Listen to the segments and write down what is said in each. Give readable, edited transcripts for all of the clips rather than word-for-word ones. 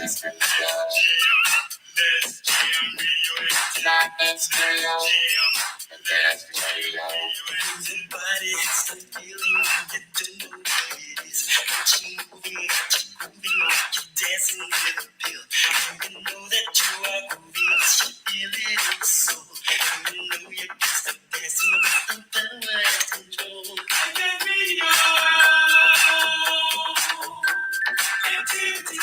Let's jam radioactive. Dr.Creole. Let's jam. Somebody has the feeling you don't know what it is. Got you moving, like you're dancing with a pill. And you know that you are moving, you feel it in your soul. And you know you can stop dancing with the power and control. I got radio activity.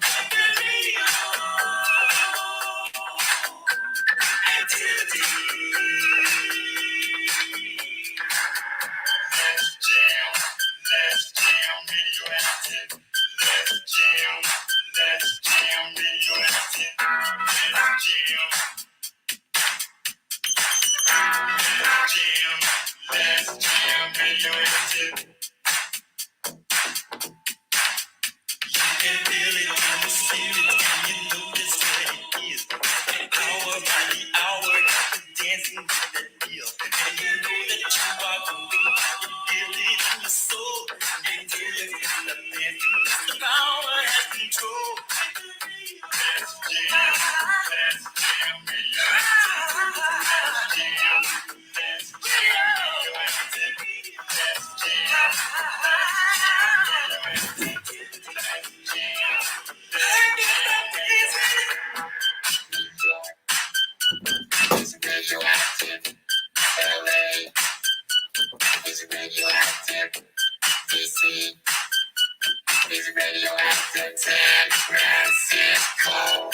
I got radio activity. Let's jam, radioactive. Let's jam, radioactive. Let's jam, radioactive. You can feel it in the spirit, and you know just what it is. Hour by the hour, dancing with the deal. And you know that you are moving, you feel it in your soul. You know you got the dancing, the power has control. Let's jam, radioactive. Let's jam, radioactive. Let's jam, radioactive. LA is radioactive. DC is radioactive. San Francisco.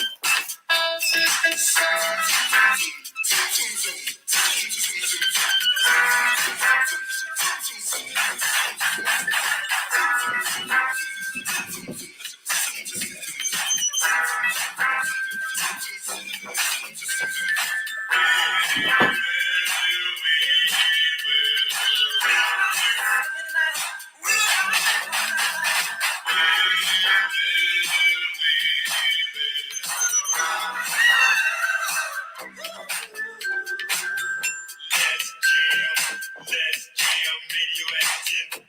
Let's jam, radioactive.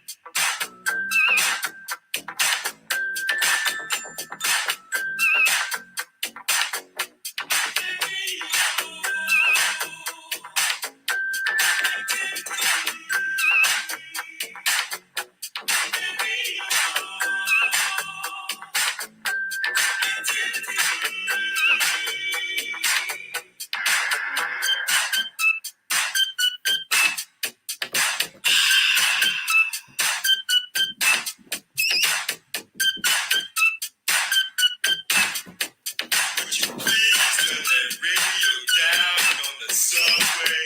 Would you please turn that radio down on the subway?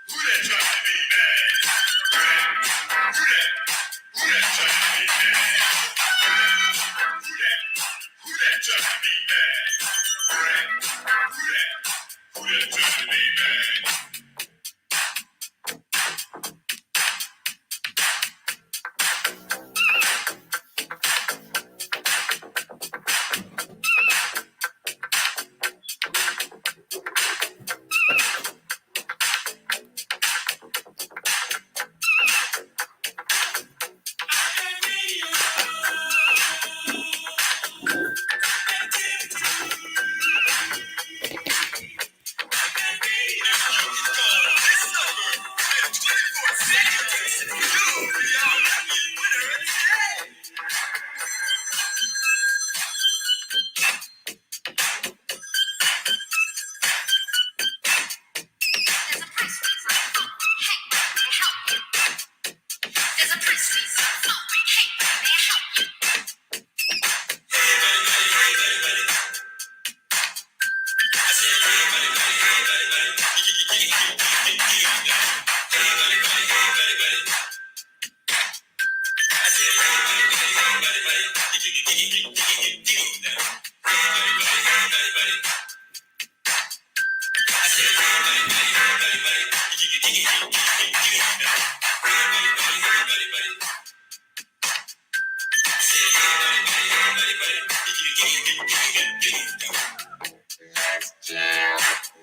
Who that trying to be mad? Who that trying to be mad? Who that trying to be mad? Who that trying to be mad?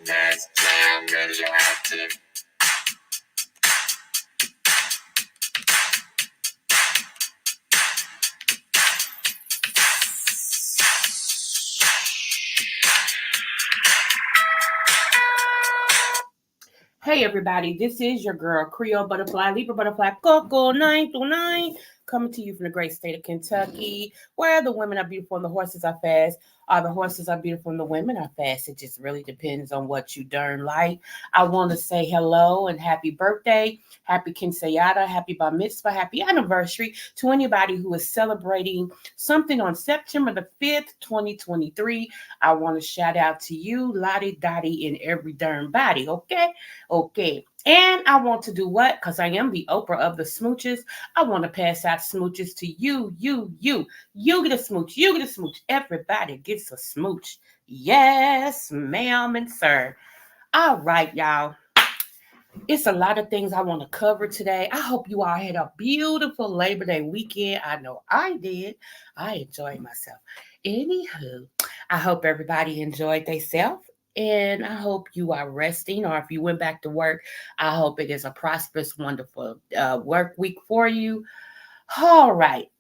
Let's jam, radioactive. Hey everybody, this is your girl Creole Butterfly, Libra Butterfly, Coco 929, coming to you from the great state of Kentucky, where the women are beautiful and the horses are fast. The horses are beautiful and the women are fast. It just really depends on what you darn like. I want to say hello and happy birthday, happy quinceañera, happy bar mitzvah, happy anniversary to anybody who is celebrating something on September the 5th, 2023. I want to shout out to you, Lottie Dottie, in every darn body, okay? Okay. And I want to do what? Because I am the Oprah of the smooches. I want to pass out smooches to you, you, you. You get a smooch. You get a smooch. Everybody gets a smooch. Yes, ma'am and sir. All right, y'all. It's a lot of things I want to cover today. I hope you all had a beautiful Labor Day weekend. I know I did. I enjoyed myself. Anywho, I hope everybody enjoyed themselves. And I hope you are resting, or if you went back to work, I hope it is a prosperous, wonderful work week for you. All right.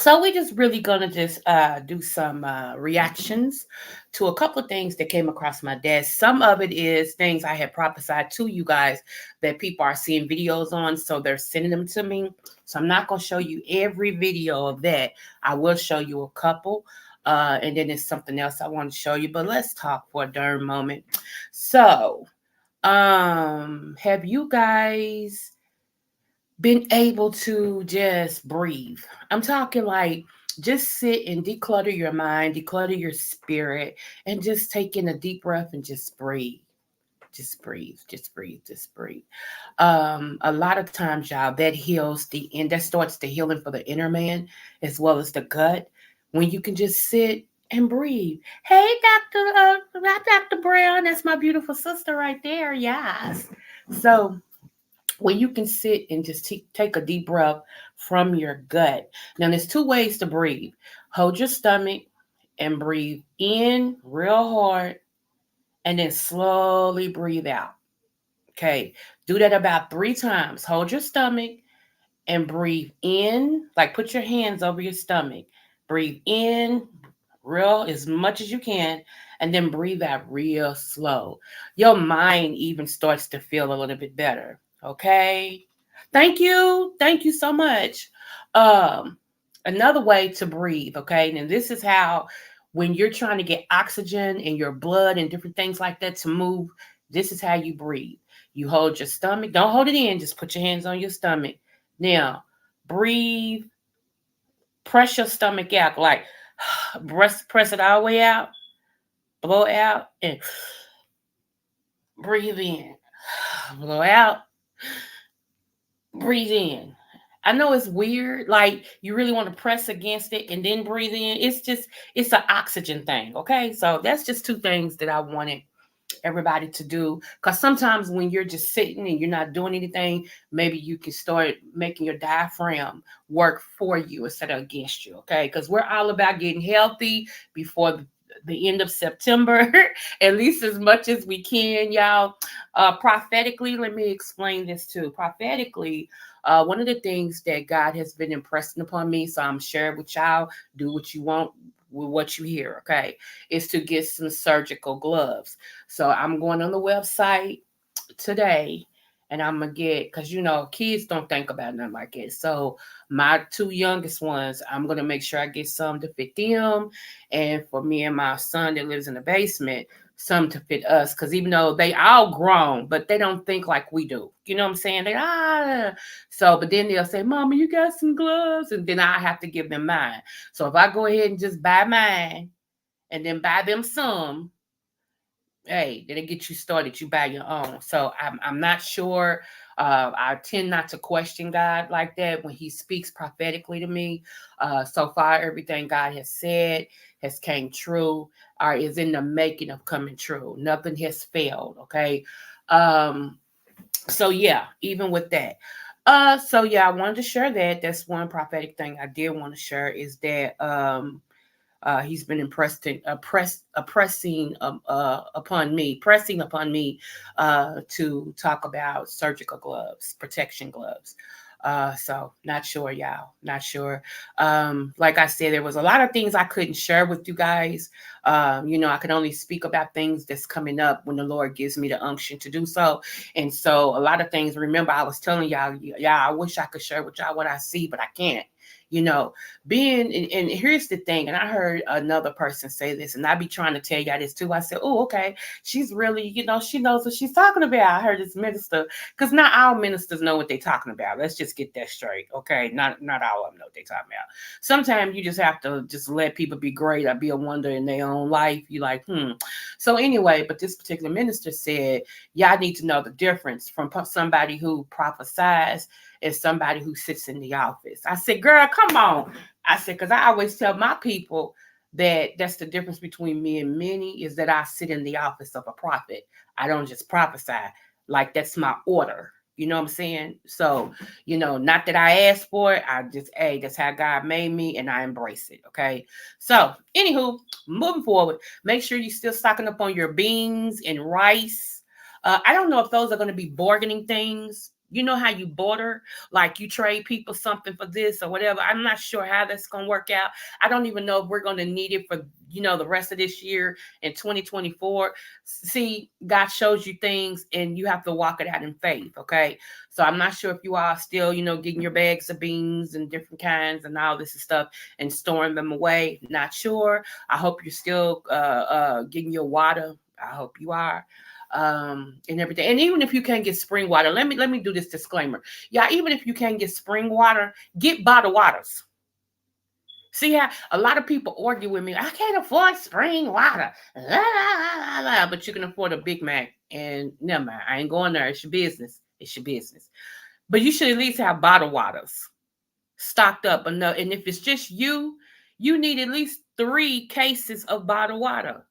So we're just really gonna just do some reactions to a couple of things that came across my desk. Some of it is things I had prophesied to you guys that people are seeing videos on, so they're sending them to me. So I'm not gonna show you every video of that. I will show you a couple, and then there's something else I want to show you. But let's talk for a darn moment. So, have you guys been able to just breathe? I'm talking like just sit and declutter your mind, declutter your spirit, and just take in a deep breath and just breathe. Just breathe, just breathe, just breathe. A lot of times, y'all, that heals that starts the healing for the inner man as well as the gut. When you can just sit and breathe. Hey, Dr. Brown, that's my beautiful sister right there. Yes. So where you can sit and just take a deep breath from your gut. Now, there's two ways to breathe. Hold your stomach and breathe in real hard and then slowly breathe out. Okay. Do that about 3 times. Hold your stomach and breathe in, like put your hands over your stomach. Breathe in real as much as you can, and then breathe out real slow. Your mind even starts to feel a little bit better. Okay. Thank you. Thank you so much. Um, Another way to breathe, okay? Now this is how when you're trying to get oxygen in your blood and different things like that to move, this is how you breathe. You hold your stomach. Don't hold it in, just put your hands on your stomach. Now, breathe, press your stomach out, like press it all the way out, blow out, and breathe in. Blow out, breathe in. I know it's weird, like you really want to press against it and then breathe in. It's an oxygen thing, okay? So that's just two things that I wanted everybody to do, because sometimes when you're just sitting and you're not doing anything, maybe you can start making your diaphragm work for you instead of against you, okay? Because we're all about getting healthy before the end of September, at least as much as we can, y'all. Prophetically, let me explain this too. Prophetically, one of the things that God has been impressing upon me, so I'm sharing with y'all, do what you want with what you hear, okay, is to get some surgical gloves. So I'm going on the website today and I'm gonna get, because kids don't think about nothing like it. So my two youngest ones, I'm gonna make sure I get some to fit them, and for me and my son that lives in the basement, some to fit us. Because even though they all grown, but they don't think like we do. You know what I'm saying? So, but then they'll say, "Mama, you got some gloves," and then I have to give them mine. So if I go ahead and just buy mine and then buy them some, hey, did it get you started? You buy your own. So I'm not sure. I tend not to question God like that when He speaks prophetically to me. So far, everything God has said has came true, or is in the making of coming true. Nothing has failed. Okay. Um, so yeah, even with that. So yeah, I wanted to share that. That's one prophetic thing I did want to share, is that he's been pressing upon me to talk about surgical gloves, protection gloves. So not sure, y'all. Not sure. Like I said, there was a lot of things I couldn't share with you guys. I can only speak about things that's coming up when the Lord gives me the unction to do so. And so a lot of things, remember, I was telling y'all, yeah, I wish I could share with y'all what I see, but I can't. You know, and here's the thing, and I heard another person say this, and I be trying to tell y'all this too. I said, oh, okay, she's really, she knows what she's talking about. I heard this minister, because not all ministers know what they're talking about. Let's just get that straight, okay? Not all of them know what they're talking about. Sometimes you just have to just let people be great or be a wonder in their own life. You like, So anyway, but this particular minister said, y'all need to know the difference from somebody who prophesies and somebody who sits in the office. I said, girl, come on. I said, because I always tell my people that's the difference between me and many, is that I sit in the office of a prophet. I don't just prophesy. Like, that's my order. You know what I'm saying? So, not that I asked for it. I just, hey, that's how God made me, and I embrace it. Okay. So, anywho, moving forward, make sure you're still stocking up on your beans and rice. I don't know if those are going to be bargaining things. You know how you barter, like you trade people something for this or whatever. I'm not sure how that's going to work out. I don't even know if we're going to need it for, the rest of this year in 2024. See, God shows you things and you have to walk it out in faith. Okay. So I'm not sure if you are still, getting your bags of beans and different kinds and all this stuff and storing them away. Not sure. I hope you're still getting your water. I hope you are. And everything. And even if you can't get spring water, let me do this disclaimer. Yeah, even if you can't get spring water, get bottled waters. See how a lot of people argue with me. I can't afford spring water. La, la, la, la, but you can afford a Big Mac. And never mind, I ain't going there. It's your business. It's your business. But you should at least have bottled waters stocked up enough. And if it's just you need at least 3 cases of bottled water.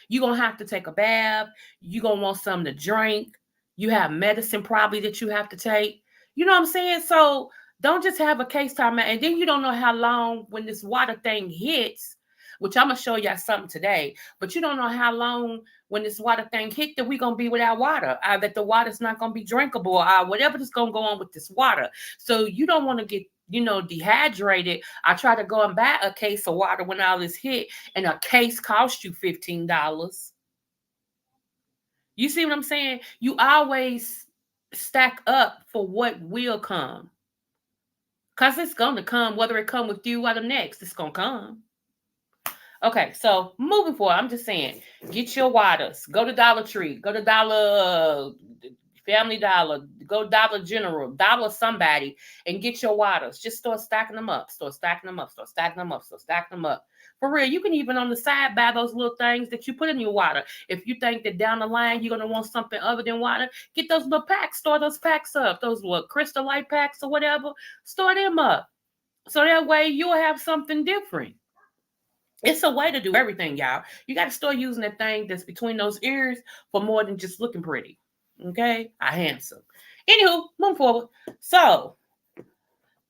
You're going to have to take a bath. You're going to want something to drink. You have medicine probably that you have to take. You know what I'm saying? So don't just have a case time. And then you don't know how long when this water thing hits, which I'm going to show y'all something today, but you don't know how long when this water thing hit that we're going to be without water, that the water's not going to be drinkable, whatever is going to go on with this water. So you don't want to get dehydrated. I try to go and buy a case of water when all this hit, and a case costs you $15. You see what I'm saying? You always stack up for what will come. Because it's going to come, whether it come with you or the next, it's going to come. Okay, so moving forward, I'm just saying, get your waters. Go to Dollar Tree. Go to Family Dollar. Go Dollar General. Dollar somebody and get your waters. Just start stacking them up. Start stacking them up. Start stacking them up. Start stacking them up. For real, you can even on the side buy those little things that you put in your water. If you think that down the line you're going to want something other than water, get those little packs. Store those packs up. Those little Crystal Light packs or whatever. Store them up. So that way you'll have something different. It's a way to do everything, y'all. You got to start using that thing that's between those ears for more than just looking pretty. Okay? I handsome. Anywho, move forward. So,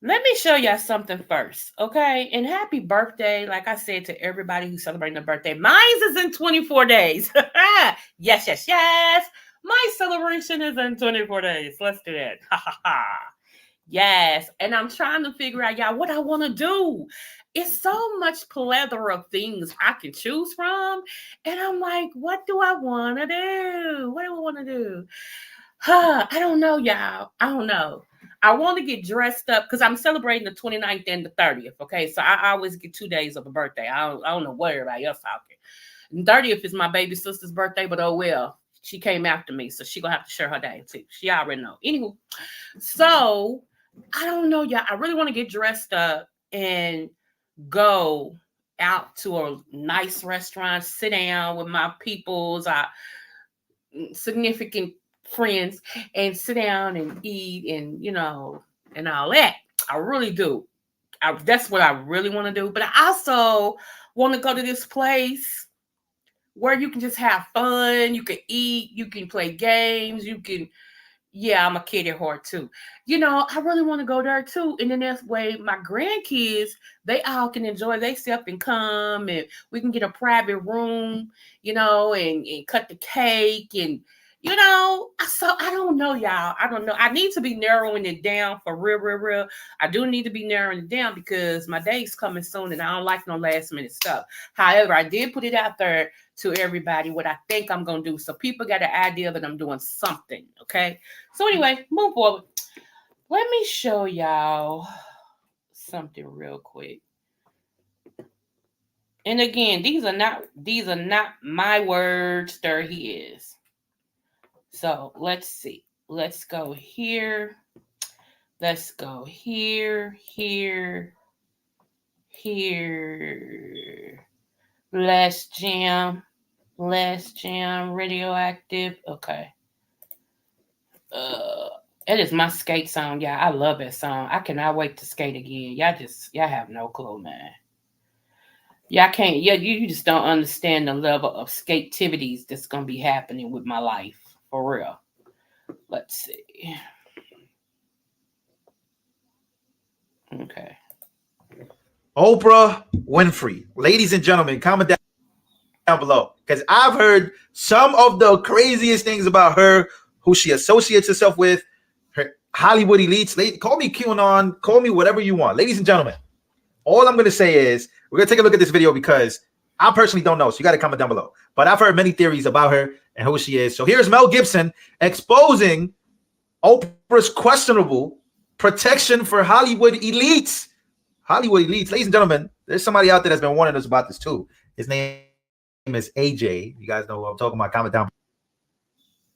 let me show y'all something first, okay? And happy birthday, like I said, to everybody who's celebrating a birthday. Mine is in 24 days. Yes, yes, yes. My celebration is in 24 days. Let's do that. Ha ha ha. Yes. And I'm trying to figure out, y'all, what I want to do. It's so much plethora of things I can choose from. And I'm like, what do I want to do? What do I want to do? I don't know, y'all. I don't know. I want to get dressed up because I'm celebrating the 29th and the 30th. Okay. So I always get 2 days of a birthday. I don't know what everybody else talking. And 30th is my baby sister's birthday, but oh well. She came after me. So she gonna have to share her day too. She already know. Anywho, so I don't know, y'all. I really want to get dressed up and go out to a nice restaurant, sit down with my peoples, significant friends, and sit down and eat and and all that. I really do. That's what I really want to do. But I also want to go to this place where you can just have fun. You can eat. You can play games. You can. Yeah, I'm a kid at heart too. I really want to go there too. And then that way, my grandkids, they all can enjoy themselves and come, and we can get a private room, and cut the cake, and So I don't know, y'all. I don't know. I need to be narrowing it down for real, real, real. I do need to be narrowing it down because my day's coming soon and I don't like no last minute stuff. However, I did put it out there to everybody what I think I'm going to do. So people got an idea that I'm doing something. Okay. So anyway, move forward. Let me show y'all something real quick. And again, these are not my words. There he is. So let's see. Let's go here. Let's go here, here, here. Last jam, radioactive. Okay. It is my skate song, y'all. I love that song. I cannot wait to skate again. Y'all have no clue, man. Y'all can't, you just don't understand the level of skativities that's gonna be happening with my life. For real. Let's see. Okay. Oprah Winfrey. Ladies and gentlemen, comment down below. Because I've heard some of the craziest things about her, who she associates herself with, her Hollywood elites. Call me QAnon, call me whatever you want. Ladies and gentlemen, all I'm going to say is we're going to take a look at this video because I personally don't know. So you got to comment down below. But I've heard many theories about her and who she is. So here's Mel Gibson exposing Oprah's questionable protection for Hollywood elites. Hollywood elites. Ladies and gentlemen, there's somebody out there that's been warning us about this too. His name is AJ. You guys know who I'm talking about. Comment down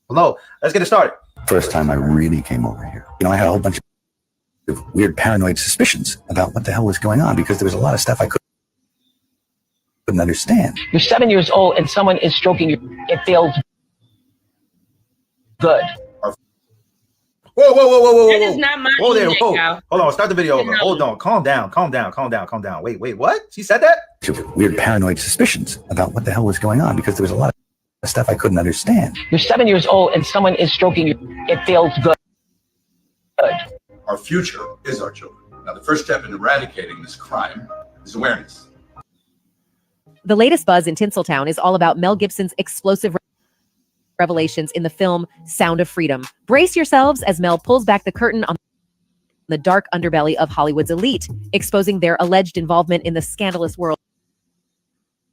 below. Let's get it started. First time I really came over here, I had a whole bunch of weird paranoid suspicions about what the hell was going on because there was a lot of stuff I couldn't understand. You're 7 years old and someone is stroking you. It feels good. Whoa. That is not my Whoa there. music, Whoa. y'all. Hold on. Start the video over. Hold on. Calm down. Wait. What? She said that? Weird paranoid suspicions about what the hell was going on because there was a lot of stuff I couldn't understand. You're 7 years old and someone is stroking you. It feels good. Our future is our children. Now, the first step in eradicating this crime is awareness. The latest buzz in Tinseltown is all about Mel Gibson's explosive revelations in the film Sound of Freedom. Brace yourselves as Mel pulls back the curtain on the dark underbelly of Hollywood's elite, exposing their alleged involvement in the scandalous world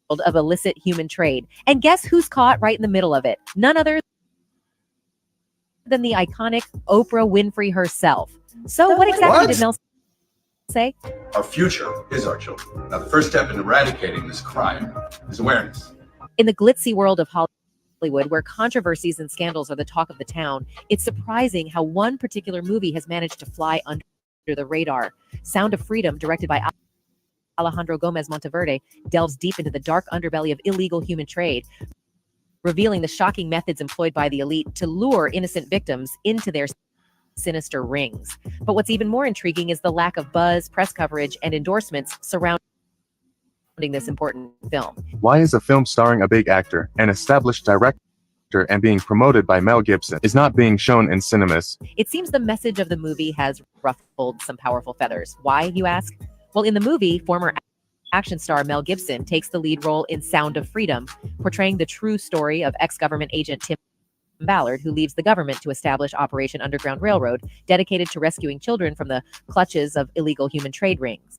of illicit human trade. And guess who's caught right in the middle of it? None other than the iconic Oprah Winfrey herself. So what exactly did Mel say? Our future is our children. Now, the first step in eradicating this crime is awareness. In the glitzy world of Hollywood, where controversies and scandals are the talk of the town, it's surprising how one particular movie has managed to fly under the radar. Sound of Freedom, directed by Alejandro Gomez Monteverde, delves deep into the dark underbelly of illegal human trade, revealing the shocking methods employed by the elite to lure innocent victims into their sinister rings. But what's even more intriguing is the lack of buzz, press coverage, and endorsements surrounding this important film. Why is a film starring a big actor, an established director, and being promoted by Mel Gibson is not being shown in cinemas? It seems the message of the movie has ruffled some powerful feathers. Why, you ask? Well, in the movie, former action star Mel Gibson takes the lead role in Sound of Freedom, portraying the true story of ex-government agent Tim Ballard, who leaves the government to establish Operation Underground Railroad, dedicated to rescuing children from the clutches of illegal human trade rings.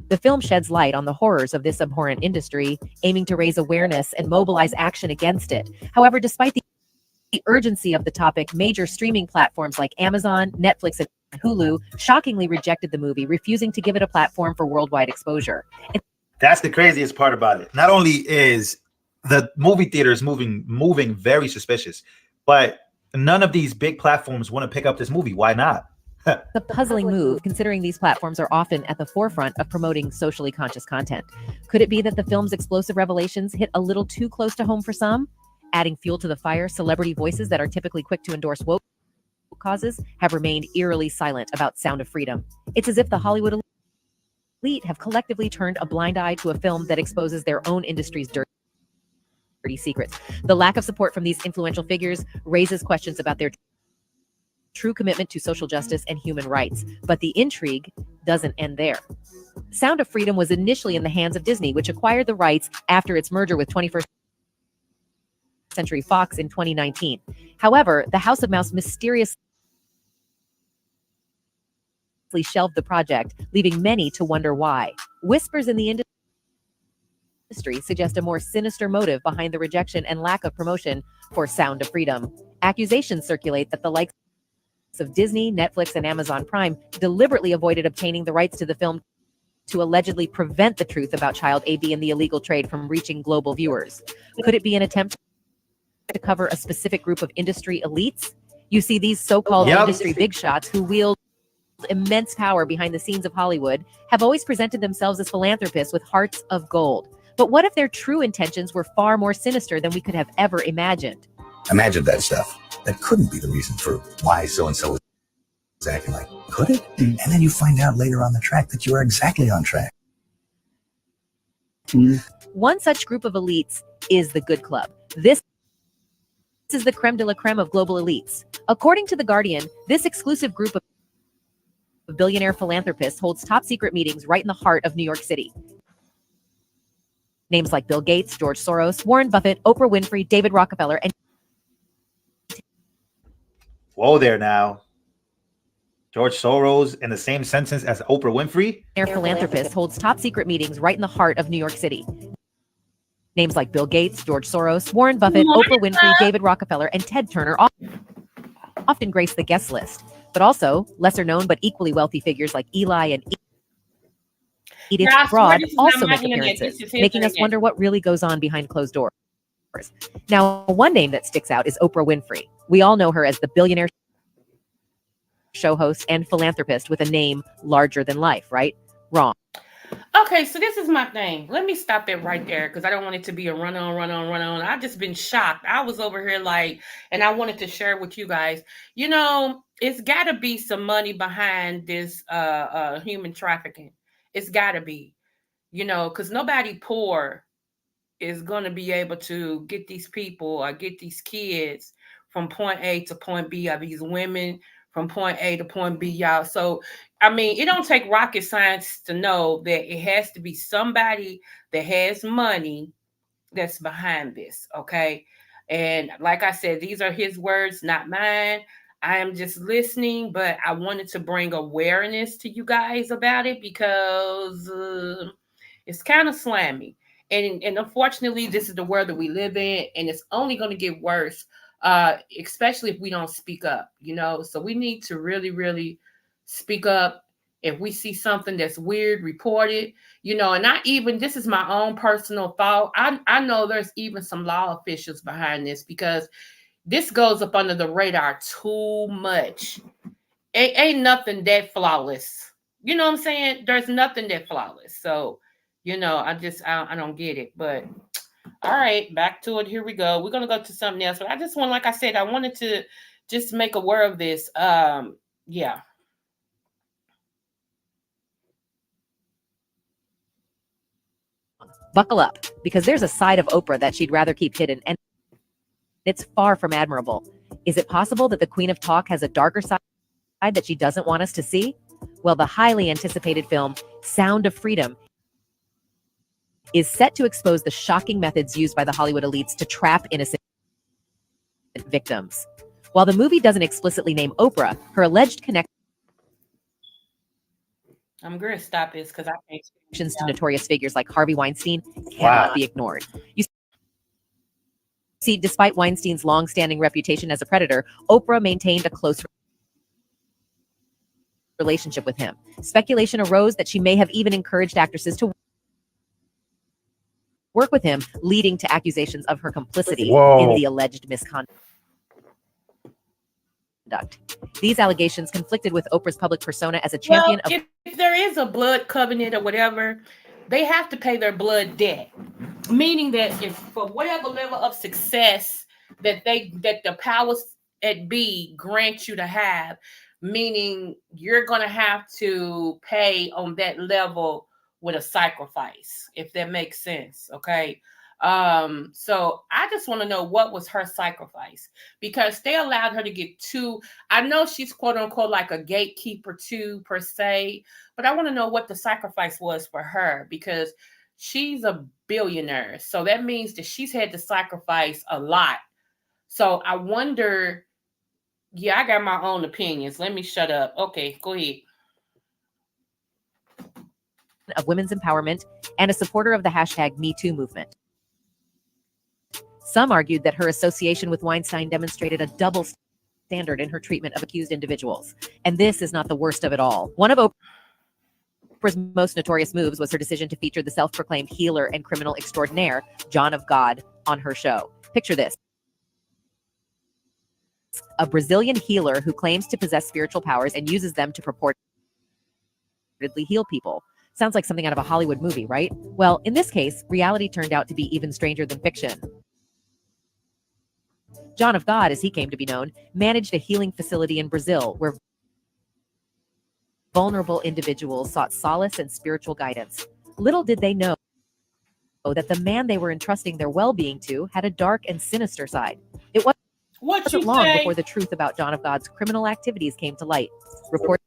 The film sheds light on the horrors of this abhorrent industry, aiming to raise awareness and mobilize action against it. However, despite the urgency of the topic, major streaming platforms like Amazon, Netflix, and Hulu shockingly rejected the movie, refusing to give it a platform for worldwide exposure. That's the craziest part about it. Not only is the movie theaters moving very suspicious, but none of these big platforms want to pick up this movie. Why not? The puzzling move, considering these platforms are often at the forefront of promoting socially conscious content. Could it be that the film's explosive revelations hit a little too close to home for some? Adding fuel to the fire, celebrity voices that are typically quick to endorse woke causes have remained eerily silent about Sound of Freedom. It's as if the Hollywood elite have collectively turned a blind eye to a film that exposes their own industry's dirty secrets. The lack of support from these influential figures raises questions about their true commitment to social justice and human rights. But the intrigue doesn't end there. Sound of Freedom was initially in the hands of Disney, which acquired the rights after its merger with 21st Century Fox in 2019. However, the House of Mouse mysteriously shelved the project, leaving many to wonder why. Whispers in the industry suggest a more sinister motive behind the rejection and lack of promotion for Sound of Freedom. Accusations circulate that the likes of Disney, Netflix, and Amazon Prime deliberately avoided obtaining the rights to the film to allegedly prevent the truth about child AB and the illegal trade from reaching global viewers. Could it be an attempt to cover a specific group of industry elites? You see, these so-called industry big shots who wield immense power behind the scenes of Hollywood have always presented themselves as philanthropists with hearts of gold. But what if their true intentions were far more sinister than we could have ever imagined? Imagine that stuff. That couldn't be the reason for why so-and-so was acting like. Could it? And then you find out later on the track that you are exactly on track. One such group of elites is the Good Club. This is the creme de la creme of global elites. According to The Guardian, this exclusive group of billionaire philanthropists holds top secret meetings right in the heart of New York City. Names like Bill Gates, George Soros, Warren Buffett, Oprah Winfrey, David Rockefeller, and Whoa there now. George Soros in the same sentence as Oprah Winfrey? their philanthropist holds top secret meetings right in the heart of New York City. Names like Bill Gates, George Soros, Warren Buffett, Oprah Winfrey, David Rockefeller, and Ted Turner often grace the guest list. But also, lesser known but equally wealthy figures like Eli and Edith Broad also make appearances, making us wonder what really goes on behind closed doors. Now, one name that sticks out is Oprah Winfrey. We all know her as the billionaire show host and philanthropist with a name larger than life, right? Wrong. Okay, so this is my thing. Let me stop it right there because I don't want it to be a run on. I've just been shocked. I was over here like, and I wanted to share with you guys, you know, it's got to be some money behind this human trafficking. It's got to be, you know, because nobody poor is going to be able to get these people or get these kids from point A to point B, or these women from point A to point B, y'all. So, I mean, it don't take rocket science to know that it has to be somebody that has money that's behind this, okay? And like I said, these are his words, not mine. I am just listening, but I wanted to bring awareness to you guys about it because it's kind of slammy. And unfortunately, this is the world that we live in, and it's only going to get worse, especially if we don't speak up, you know? So we need to really, really speak up. If we see something that's weird, report it, you know, and not even, this is my own personal thought. I know there's even some law officials behind this because this goes up under the radar too much. Ain't nothing that flawless. You know what I'm saying? There's nothing that flawless. So, you know, I don't get it. But all right, back to it. Here we go. We're gonna go to something else. But I just want, like I said, I wanted to just make aware of this. Yeah. Buckle up, because there's a side of Oprah that she'd rather keep hidden, and it's far from admirable. Is it possible that the Queen of Talk has a darker side that she doesn't want us to see? Well, the highly anticipated film, Sound of Freedom, is set to expose the shocking methods used by the Hollywood elites to trap innocent victims. While the movie doesn't explicitly name Oprah, her alleged connections I'm going to stop this because I can't. to notorious figures like Harvey Weinstein cannot be ignored. You see, despite Weinstein's long-standing reputation as a predator, Oprah maintained a close relationship with him. Speculation arose that she may have even encouraged actresses to work with him, leading to accusations of her complicity in the alleged misconduct. These allegations conflicted with Oprah's public persona as a champion of... If there is a blood covenant or whatever, they have to pay their blood debt. Meaning that if for whatever level of success that the powers at be grant you to have, meaning you're going to have to pay on that level with a sacrifice, if that makes sense. Okay. So I just want to know, what was her sacrifice? Because they allowed her to get two. I know she's quote unquote like a gatekeeper too, per se, but I want to know what the sacrifice was for her, because she's a billionaire. So that means that she's had to sacrifice a lot. So I wonder, yeah, I got my own opinions. Let me shut up. Okay, go ahead. Of women's empowerment and a supporter of the hashtag #MeToo movement. Some argued that her association with Weinstein demonstrated a double standard in her treatment of accused individuals. And this is not the worst of it all. One of Oprah's most notorious moves was her decision to feature the self-proclaimed healer and criminal extraordinaire, John of God, on her show. Picture this. A Brazilian healer who claims to possess spiritual powers and uses them to purportedly heal people. Sounds like something out of a Hollywood movie, right? Well, in this case, reality turned out to be even stranger than fiction. John of God, as he came to be known, managed a healing facility in Brazil where vulnerable individuals sought solace and spiritual guidance. Little did they know that the man they were entrusting their well-being to had a dark and sinister side. It wasn't long before the truth about John of God's criminal activities came to light. Reports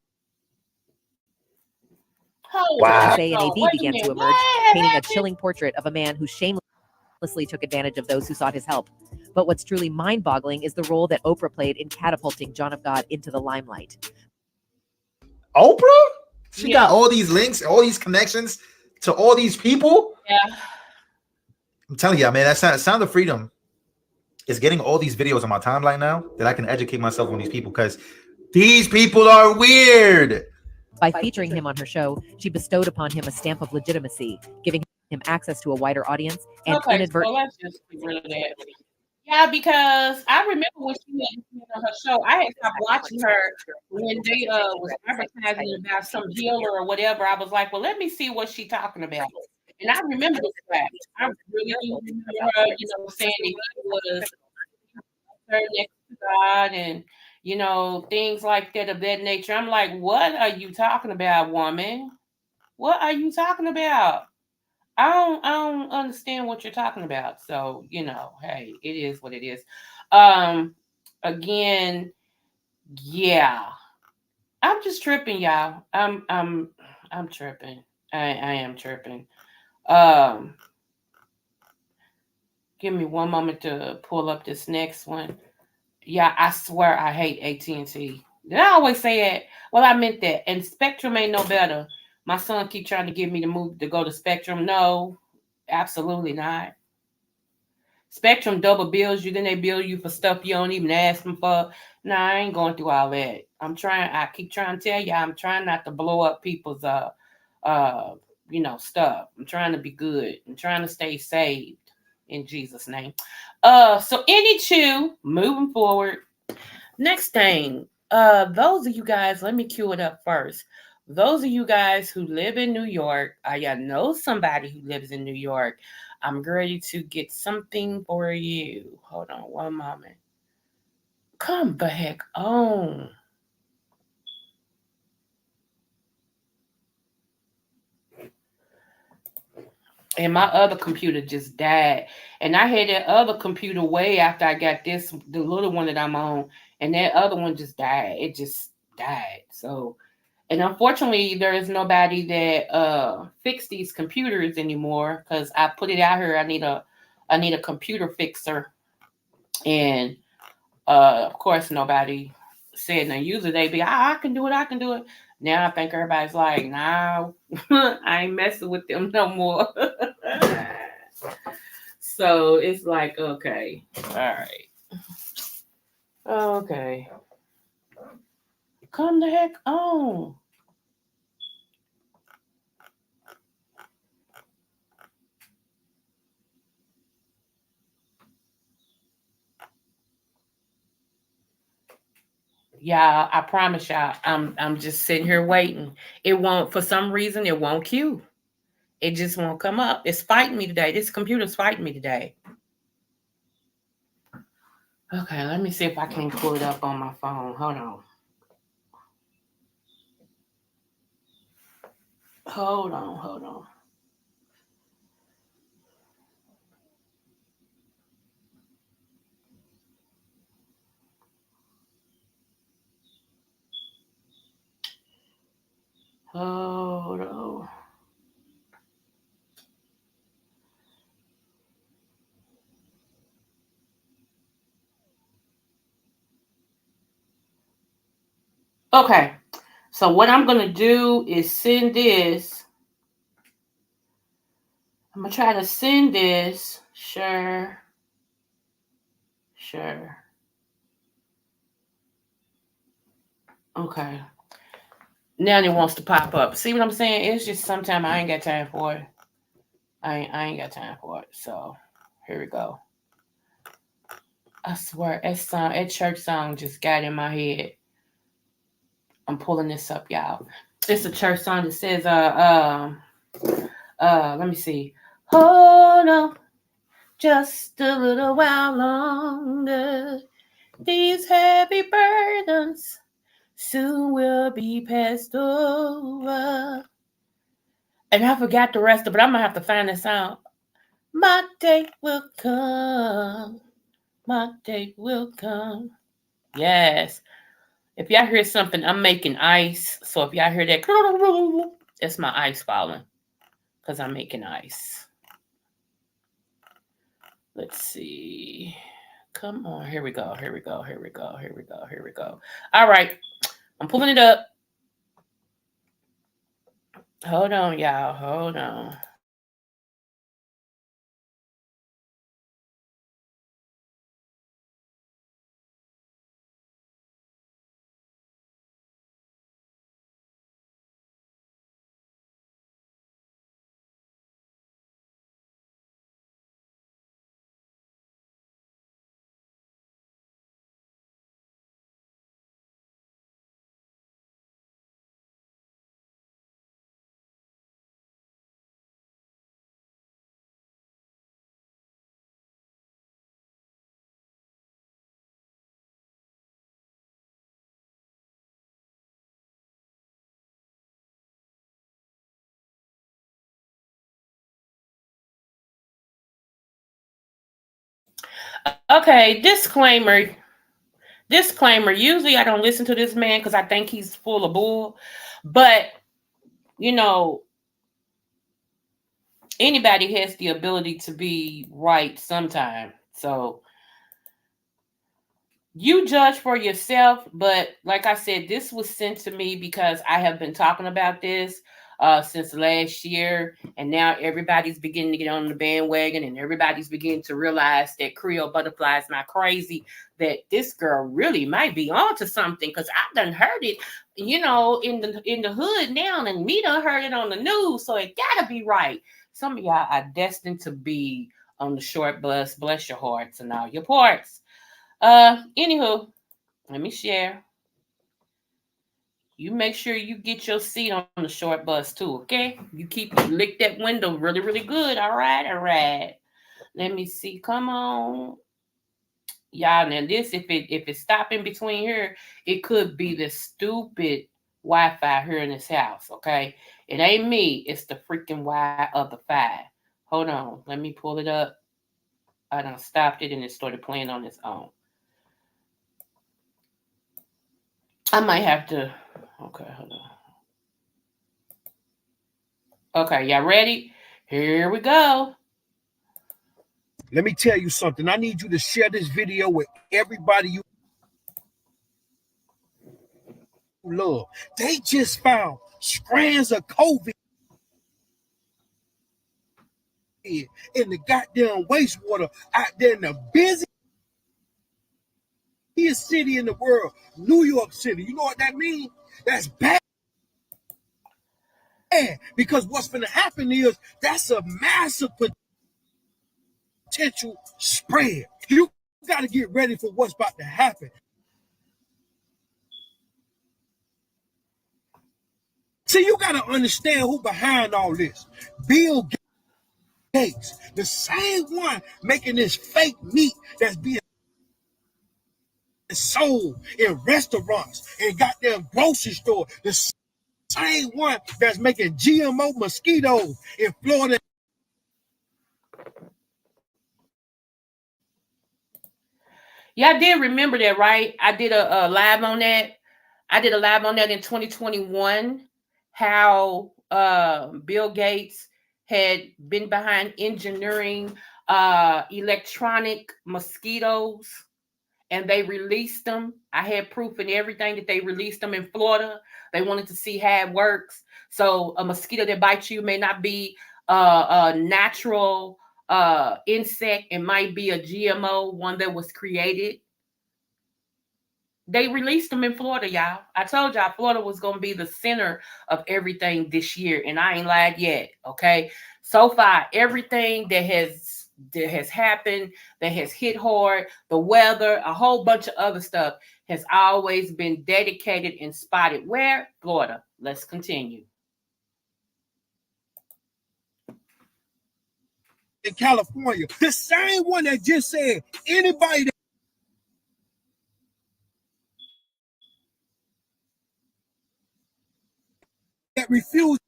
say an AV began to emerge, painting a chilling portrait of a man who shamelessly took advantage of those who sought his help. But what's truly mind-boggling is the role that Oprah played in catapulting John of God into the limelight. Oprah? She got all these links, all these connections to all these people. Yeah. I'm telling you, man, that Sound of Freedom is getting all these videos on my timeline now that I can educate myself on these people, because these people are weird. By featuring him on her show, she bestowed upon him a stamp of legitimacy, giving him access to a wider audience and inadvertently. So let's just get rid of that. Yeah, because I remember when she had on her show, I had stopped watching her when they was advertising about some healer or whatever. I was like, well, let me see what she's talking about. And I remember the fact. I really do remember her, saying that he was her next to God and, things like that of that nature. I'm like, what are you talking about, woman? What are you talking about? I don't understand what you're talking about. So, hey, it is what it is. Again, yeah. I'm just tripping, y'all. I'm tripping. I am tripping. Give me one moment to pull up this next one. Yeah, I swear I hate AT&T. Did I always say that? Well, I meant that. And Spectrum ain't no better. My son keep trying to get me to move to go to Spectrum. No, absolutely not. Spectrum double bills you, then they bill you for stuff you don't even ask them for. Nah, I ain't going through all that. I keep trying to tell you, I'm trying not to blow up people's stuff. I'm trying to be good. I'm trying to stay saved in Jesus' name. So anywho, moving forward. Next thing, those of you guys, let me cue it up first. Those of you guys who live in New York, I know somebody who lives in New York. I'm ready to get something for you. Hold on one moment. Come the heck on. And my other computer just died. And I had that other computer way after I got the little one that I'm on. And that other one just died. It just died. So, and unfortunately, there is nobody that fix these computers anymore, because I put it out here. I need a computer fixer. And of course, nobody said no user. They be, I can do it. Now I think everybody's like, nah, I ain't messing with them no more. So it's like, okay, all right. Okay. Come the heck on. Yeah, I promise y'all, I'm just sitting here waiting. It won't, for some reason, it won't queue. It just won't come up. It's fighting me today. This computer's fighting me today. Okay, let me see if I can pull it up on my phone. Hold on. Hold on. Hold on. Okay. So what I'm gonna do is send this. I'm gonna try to send this. Sure. Okay. Now it wants to pop up. See what I'm saying? It's just sometimes I ain't got time for it. I ain't got time for it. So here we go. I swear, that church song just got in my head. I'm pulling this up, y'all. It's a church song that says, let me see. Hold on, just a little while longer. These heavy burdens soon will be passed over. And I forgot the rest of it, but I'm gonna have to find this out. My day will come. My day will come. Yes. If y'all hear something, I'm making ice. So if y'all hear that, that's my ice falling. Because I'm making ice. Let's see. Come on. Here we go. All right. I'm pulling it up. Hold on, y'all. Hold on. Okay, disclaimer. Disclaimer. Usually I don't listen to this man because I think he's full of bull. But, you know, anybody has the ability to be right sometime. So you judge for yourself, but like I said, this was sent to me because I have been talking about this since last year, and now everybody's beginning to get on the bandwagon, and everybody's beginning to realize that Creole Butterfly is not crazy, that this girl really might be onto something, because I done heard it, in the hood now, and me done heard it on the news, so it gotta be right. Some of y'all are destined to be on the short bus. Bless your hearts and all your parts. Anywho, let me share. You make sure you get your seat on the short bus too, okay? You lick that window really, really good. All right. Let me see. Come on. Y'all, now this, if it's stopping between here, it could be the stupid Wi-Fi here in this house, okay? It ain't me, it's the freaking Y of the 5. Hold on, let me pull it up. I done stopped it and it started playing on its own. I might have to. Okay, hold on. Okay, y'all ready? Here we go. Let me tell you something. I need you to share this video with everybody you love. They just found strands of COVID in the goddamn wastewater out there in the busiest city in the world, New York City. You know what that means? That's bad. Because what's going to happen is that's a massive potential spread. You got to get ready for what's about to happen. See, you got to understand who behind all this. Bill Gates, the same one making this fake meat that's being sold in restaurants and goddamn grocery store. The same one that's making GMO mosquitoes in Florida. Y'all did remember that, right? I did a live on that. I did a live on that in 2021. How Bill Gates had been behind engineering electronic mosquitoes and they released them. I had proof and everything that they released them in Florida. They wanted to see how it works. So a mosquito that bites you may not be a natural insect. It might be a GMO, one that was created. They released them in Florida, y'all. I told y'all Florida was going to be the center of everything this year, and I ain't lied yet, okay? So far, everything that has happened, that has hit hard, the weather, a whole bunch of other stuff has always been dedicated and spotted. Where? Florida. Let's continue. In California, the same one that just said anybody that refused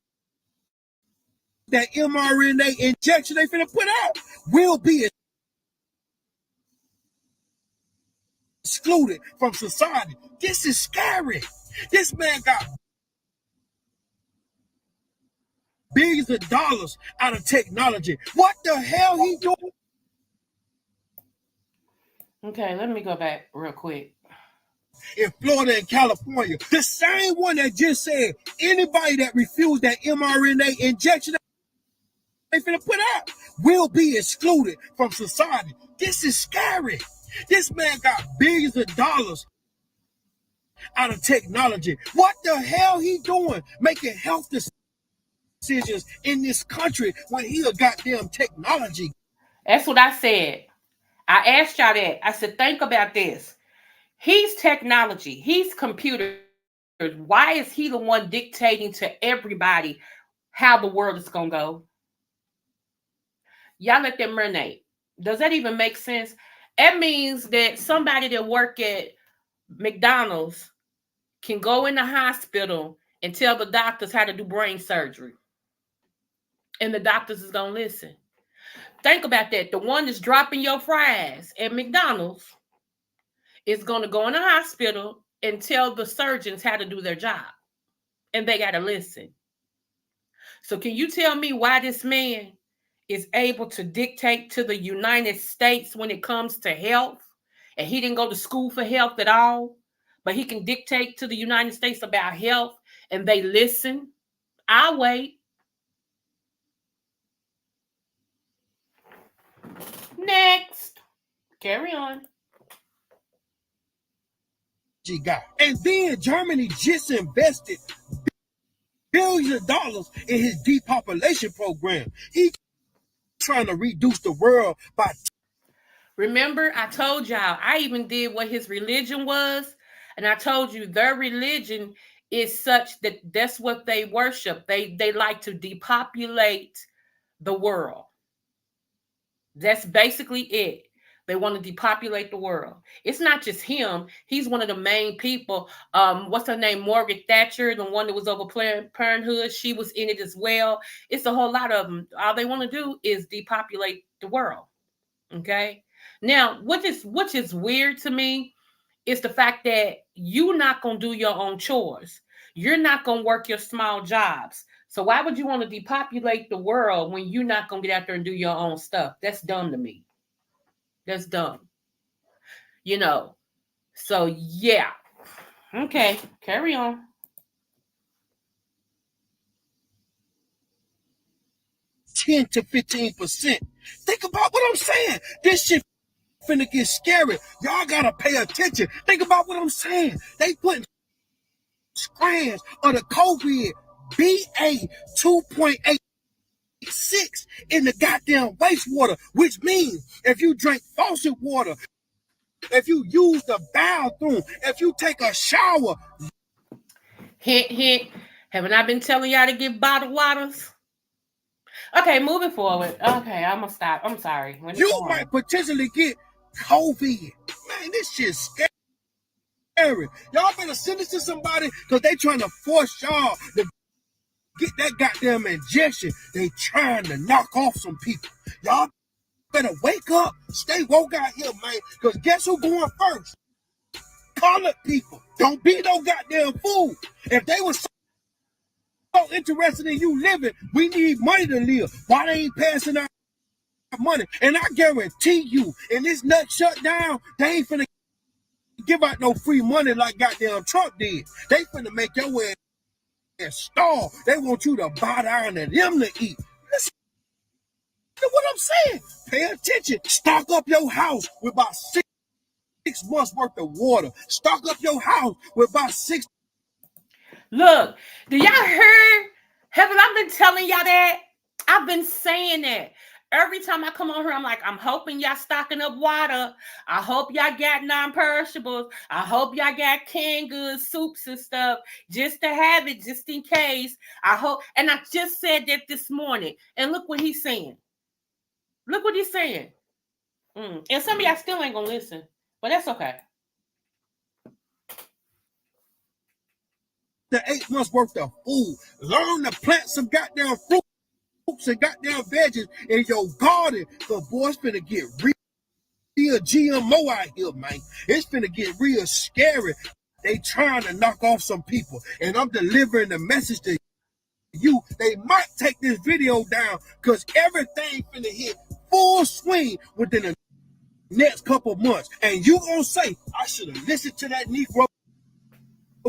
that mRNA injection they finna put out will be excluded from society. This is scary. This man got billions of dollars out of technology. What the hell he doing? Okay, let me go back real quick. In Florida and California, the same one that just said anybody that refused that mRNA injection they finna put out will be excluded from society. This is scary. This man got billions of dollars out of technology. What the hell he doing making health decisions in this country when he a goddamn technology? That's what I said. I asked y'all that. I said, think about this. He's technology. He's computers. Why is he the one dictating to everybody how the world is going to go? Y'all let them marinate. Does that even make sense? That means that somebody that work at McDonald's can go in the hospital and tell the doctors how to do brain surgery. And the doctors is going to listen. Think about that. The one that's dropping your fries at McDonald's is going to go in the hospital and tell the surgeons how to do their job. And they got to listen. So can you tell me why this man is able to dictate to the United States when it comes to health? And he didn't go to school for health at all, but he can dictate to the United States about health and they listen. I'll wait. Next. Carry on. Guy. And then Germany just invested billions of dollars in his depopulation program. He's trying to reduce the world by. Remember, I told y'all, I even did what his religion was. And I told you their religion is such that that's what they worship. They like to depopulate the world. That's basically it. They want to depopulate the world. It's not just him. He's one of the main people. What's her name? Margaret Thatcher, the one that was over Planned Parenthood. She was in it as well. It's a whole lot of them. All they want to do is depopulate the world. Okay. Now, which is weird to me is the fact that you're not going to do your own chores. You're not going to work your small jobs. So why would you want to depopulate the world when you're not going to get out there and do your own stuff? That's dumb to me. That's dumb. So yeah. Okay, carry on. 10 to 15%. Think about what I'm saying. This shit finna get scary. Y'all gotta pay attention. Think about what I'm saying. They putting strands of the COVID BA 2.86 in the goddamn wastewater, which means if you drink faucet water, if you use the bathroom, if you take a shower. Hint, hint. Haven't I been telling y'all to get bottled waters? Okay, moving forward. Okay, I'm gonna stop. I'm sorry. You might potentially get COVID. Man, this shit's scary. Y'all better send it to somebody because they trying to force y'all to get that goddamn injection. They trying to knock off some people. Y'all better wake up. Stay woke out here, man. Because guess who going first? Colored people. Don't be no goddamn fool. If they were so interested in you living, we need money to live. Why they ain't passing out money? And I guarantee you, in this nut shut down, they ain't finna give out no free money like goddamn Trump did. They finna make your ass starve. They want you to bow down to them to eat. Listen to what I'm saying. Pay attention. Stock up your house with about 6 months worth of water. Stock up your house with about 6. Look, do y'all hear? Haven't I been telling y'all that? I've been saying that. Every time I come on here, I'm like, I'm hoping y'all stocking up water. I hope y'all got non-perishables. I hope y'all got canned goods, soups and stuff, just to have it, just in case. I hope. And I just said that this morning. And look what he's saying. Look what he's saying. And some of y'all still ain't gonna listen, but that's okay. The 8 months worth of food. Learn to plant some goddamn fruits and goddamn veggies in your garden. Cause boy, it's finna get real GMO out here, man. It's finna get real scary. They trying to knock off some people. And I'm delivering the message to you. They might take this video down because everything finna hit full swing within the next couple months. And you gonna say, I should have listened to that Negro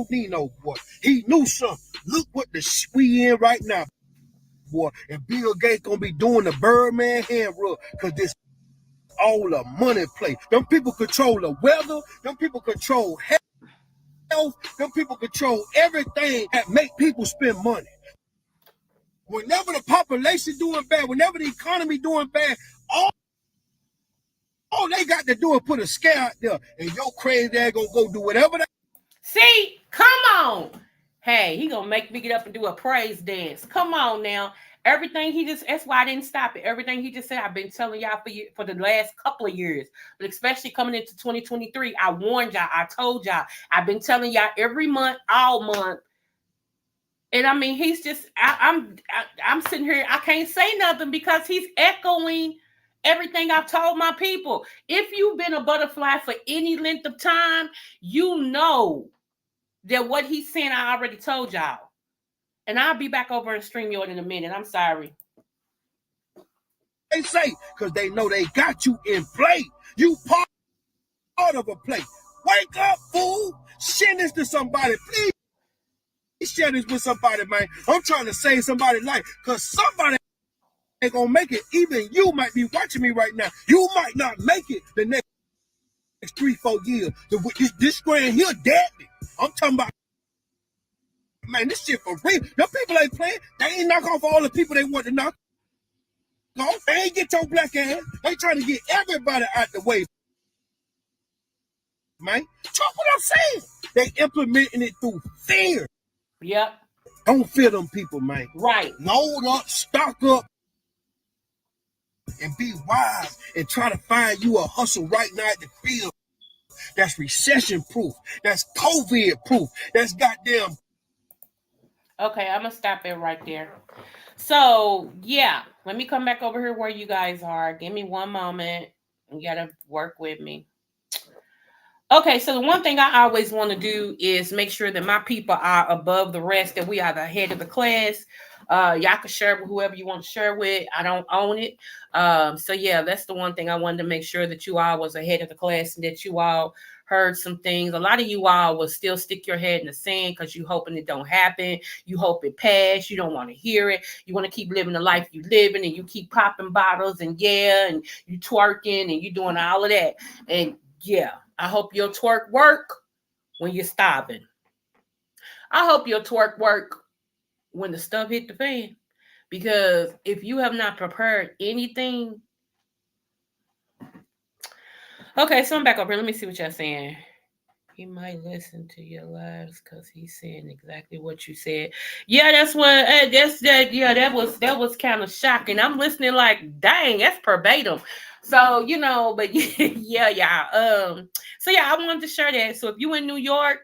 Nino, boy. He knew something. Look what the we in right now, boy. And Bill Gates gonna be doing the Birdman hand rub because this all a money play. Them people control the weather. Them people control health. Them people control everything that make people spend money. Whenever the population doing bad, whenever the economy doing bad, all they got to do is put a scare out there, and your crazy ass gonna go do whatever they. See, come on. Hey, he gonna make me get up and do a praise dance. Come on now. Everything he just, that's why I didn't stop it. Everything he just said, I've been telling y'all for the last couple of years, but especially coming into 2023, I warned y'all, I told y'all, I've been telling y'all every month, all month. And I mean, he's just, I'm sitting here, I can't say nothing because he's echoing everything I've told my people. If you've been a butterfly for any length of time, you know that what he's saying, I already told y'all. And I'll be back over in StreamYard in a minute. I'm sorry. They say, because they know they got you in play. You part of a play. Wake up, fool. Share this to somebody, please. Share this with somebody, man. I'm trying to save somebody's life because somebody ain't gonna make it. Even you might be watching me right now. You might not make it the next 3-4 years. This grand here deadly. I'm talking about, man, this shit for real. Them people ain't playing. They ain't knock off all the people they want to knock off. They ain't get your black ass. They trying to get everybody out the way, man. Talk what I'm saying. They implementing it through fear. Yep. Don't fear them people, man. Right. Load up, stock up, and be wise and try to find you a hustle right now at the field. That's recession proof. That's COVID proof. That's goddamn. Okay, I'm gonna stop it right there. So yeah, let me come back over here where you guys are. Give me one moment. You gotta work with me. Okay, so the one thing I always want to do is make sure that my people are above the rest, that we are the head of the class. Y'all can share with whoever you want to share with. I don't own it. So yeah, that's the one thing I wanted to make sure that you all was ahead of the class and that you all heard some things. A lot of you all will still stick your head in the sand because you hoping it don't happen. You hope it pass. You don't want to hear it. You want to keep living the life you living, and you keep popping bottles and and you twerking and you doing all of that. And yeah, I hope your twerk work when you're starving. I hope your twerk work when the stuff hit the fan. Because if you have not prepared anything. Okay, so I'm back up here. Let me see what y'all saying. He might listen to your lives because he's saying exactly what you said. Yeah, that's what. That's that. Yeah, that was kind of shocking. I'm listening like, dang, that's verbatim. So but yeah. So yeah, I wanted to share that. So if you in New York,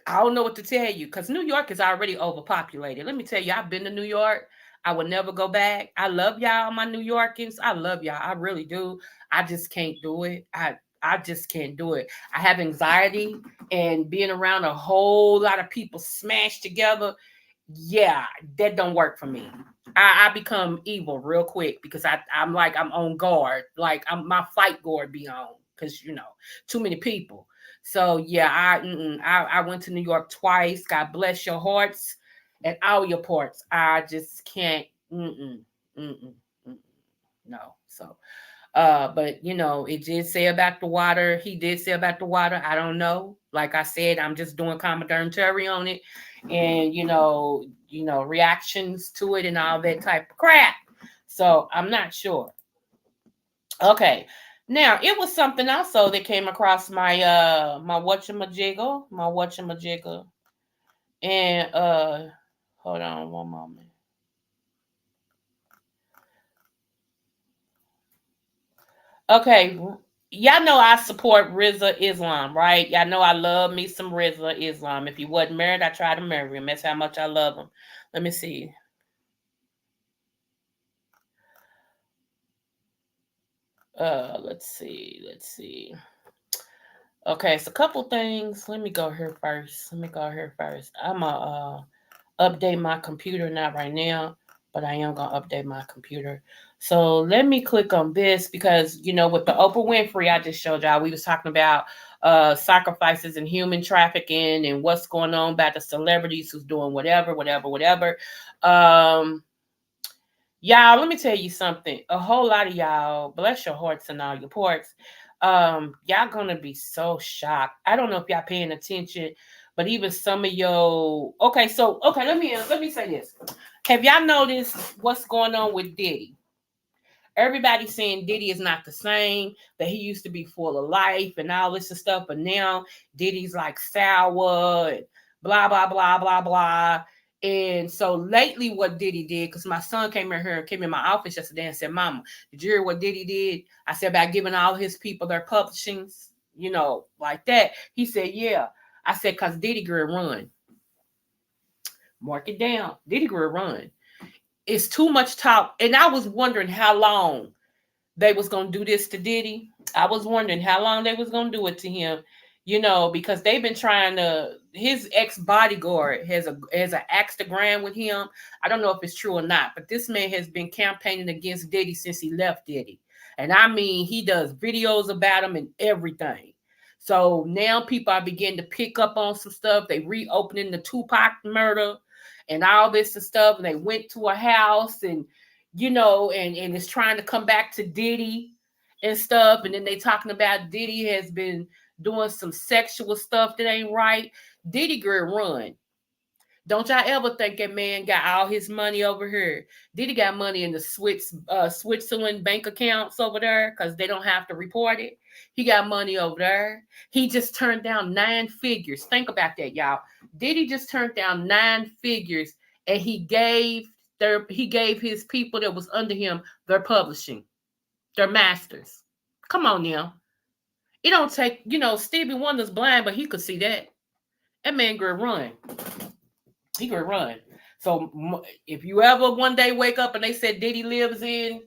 I don't know what to tell you because New York is already overpopulated. Let me tell you, I've been to New York. I would never go back. I love y'all, my New Yorkers. I love y'all. I really do. I just can't do it. I just can't do it. I have anxiety, and being around a whole lot of people smashed together, yeah, that don't work for me. I become evil real quick because I'm on guard. Like my fight guard be on. because too many people. So yeah, I went to New York twice. God bless your hearts and all your ports. I just can't. No. So, but it did say about the water. He did say about the water. I don't know. Like I said, I'm just doing commentary on it, and reactions to it and all that type of crap. So I'm not sure. Okay. Now it was something also that came across my my whatchamajiggle, and hold on one moment. Okay, y'all know I support Rizza Islam, right? Y'all know I love me some Rizza Islam. If he wasn't married, I try to marry him. That's how much I love him. Let me see. Let's see. Okay, so a couple things. Let me go here first. I'm gonna update my computer, not right now, but I am gonna update my computer. So let me click on this because with the Oprah Winfrey I just showed y'all, we was talking about sacrifices and human trafficking and what's going on about the celebrities who's doing whatever. Y'all, let me tell you something. A whole lot of y'all, bless your hearts and all your ports, y'all gonna be so shocked. I don't know if y'all paying attention, but even some of your let me say this. Have y'all noticed what's going on with Diddy? Everybody's saying Diddy is not the same, that he used to be full of life and all this and stuff, but now Diddy's like sour and blah, blah, blah, blah, blah. And so lately what Diddy did, because my son came in my office yesterday and said, Mama, did you hear what Diddy did? I said, about giving all his people their publishings, like that. He said, yeah. I said, because Diddy grew run. Mark it down. Diddy grew run. It's too much talk. And I was wondering how long they was going to do this to Diddy. I was wondering how long they was going to do it to him, because they've been trying to, his ex-bodyguard has an axtagram with him. I don't know if it's true or not, but this man has been campaigning against Diddy since he left Diddy. And I mean, he does videos about him and everything. So now people are beginning to pick up on some stuff. They reopening the Tupac murder and all this and stuff. And they went to a house and and it's trying to come back to Diddy and stuff. And then they talking about Diddy has been doing some sexual stuff that ain't right. Diddy girl run. Don't y'all ever think that man got all his money over here. Diddy got money in the Switzerland bank accounts over there because they don't have to report it. He got money over there. He just turned down 9 figures. Think about that, y'all. Diddy just turned down 9 figures and he gave his people that was under him their publishing, their masters. Come on now. It don't take, Stevie Wonder's blind, but he could see that. That man could run. He could run. So if you ever one day wake up and they said Diddy lives in,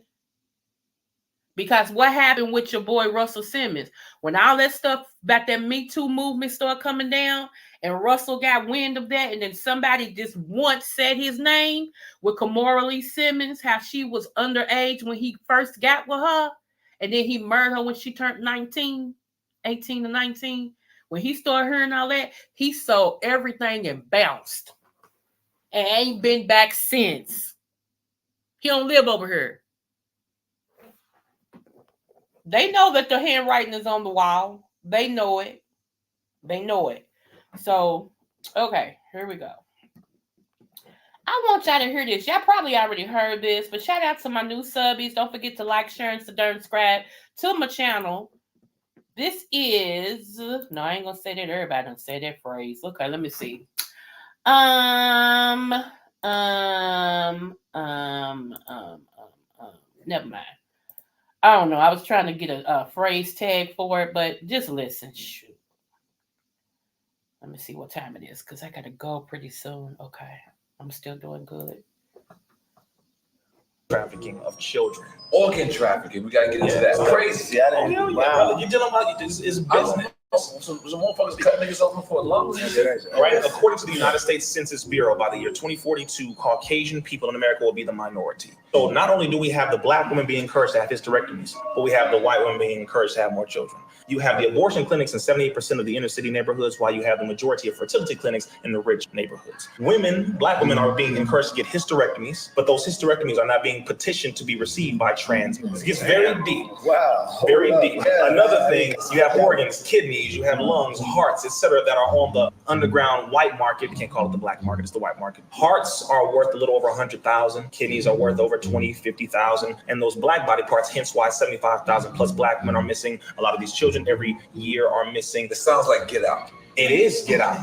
because what happened with your boy Russell Simmons? When all that stuff about that Me Too movement started coming down and Russell got wind of that, and then somebody just once said his name with Kamora Lee Simmons, how she was underage when he first got with her, and then he murdered her when she turned 18 to 19. When he started hearing all that, he sold everything and bounced. And ain't been back since. He don't live over here. They know that the handwriting is on the wall. They know it. So, okay, here we go. I want y'all to hear this. Y'all probably already heard this, but shout out to my new subbies. Don't forget to like, share, and subscribe to my channel. This is, no, I ain't gonna say that. Everybody don't say that phrase. Okay, let me see. Never mind. I don't know. I was trying to get a phrase tag for it, but just listen. Shoot. Let me see what time it is because I got to go pretty soon. Okay. I'm still doing good. Trafficking of children. Organ trafficking. We gotta get into that. Crazy. Wow. You're dealing with this is business. So motherfuckers cut niggas open for lungs. Right. According to the United States Census Bureau, by the year 2042, Caucasian people in America will be the minority. So not only do we have the black women being encouraged to have hysterectomies, but we have the white women being encouraged to have more children. You have the abortion clinics in 78% of the inner city neighborhoods, while you have the majority of fertility clinics in the rich neighborhoods. Women, black women, are being encouraged to get hysterectomies, but those hysterectomies are not being petitioned to be received by trans. It gets very deep. Wow. Very deep. Another thing, you have organs, kidneys, you have lungs, hearts, etc., that are on the underground white market. You can't call it the black market, it's the white market. Hearts are worth a little over 100,000. Kidneys are worth over 20, 50,000. And those black body parts, hence why 75,000 plus black men are missing. A lot of these children every year are missing. It sounds like Get Out. It is Get Out.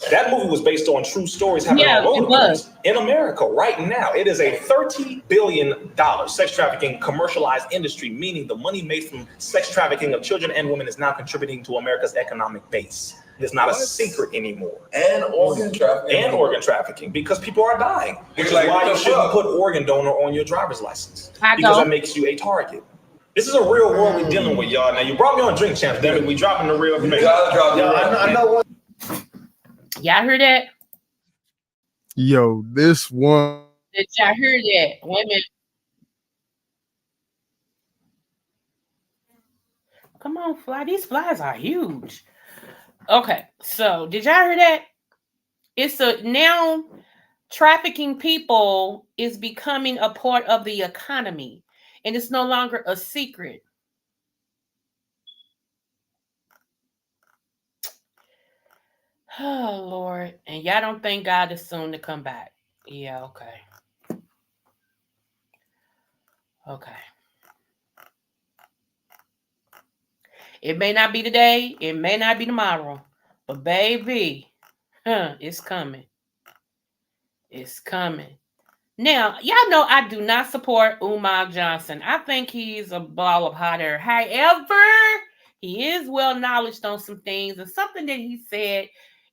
That movie was based on true stories happening all over the place in America right now. It is a $30 billion sex trafficking commercialized industry, meaning the money made from sex trafficking of children and women is now contributing to America's economic base. It's not a secret anymore. And organ trafficking. And organ trafficking, because people are dying. Which is why you shouldn't put organ donor on your driver's license. Because that makes you a target. This is a real world we're dealing with, y'all. Now, you brought me on Drink Champs, damn it. We dropping the real information. I know what. Y'all heard that? Yo, this one. Did y'all hear that? Women. Come on, fly. These flies are huge. Okay, so did y'all hear that? It's now trafficking people is becoming a part of the economy, and it's no longer a secret. Oh, Lord. And y'all don't think God is soon to come back. Yeah, okay. Okay. It may not be today. It may not be tomorrow. But baby, it's coming. It's coming. Now, y'all know I do not support Umar Johnson. I think he's a ball of hot air. However, he is well knowledged on some things, and something that he said,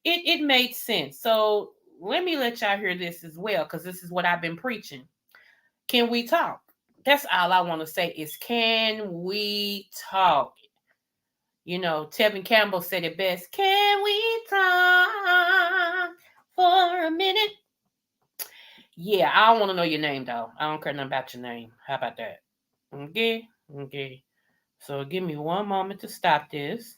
it made sense. So let me let y'all hear this as well, because this is what I've been preaching. Can we talk? That's all I want to say is, can we talk? You know, Tevin Campbell said it best. Can we talk for a minute? Yeah, I don't want to know your name, though. I don't care nothing about your name. How about that? Okay. So give me one moment to stop this.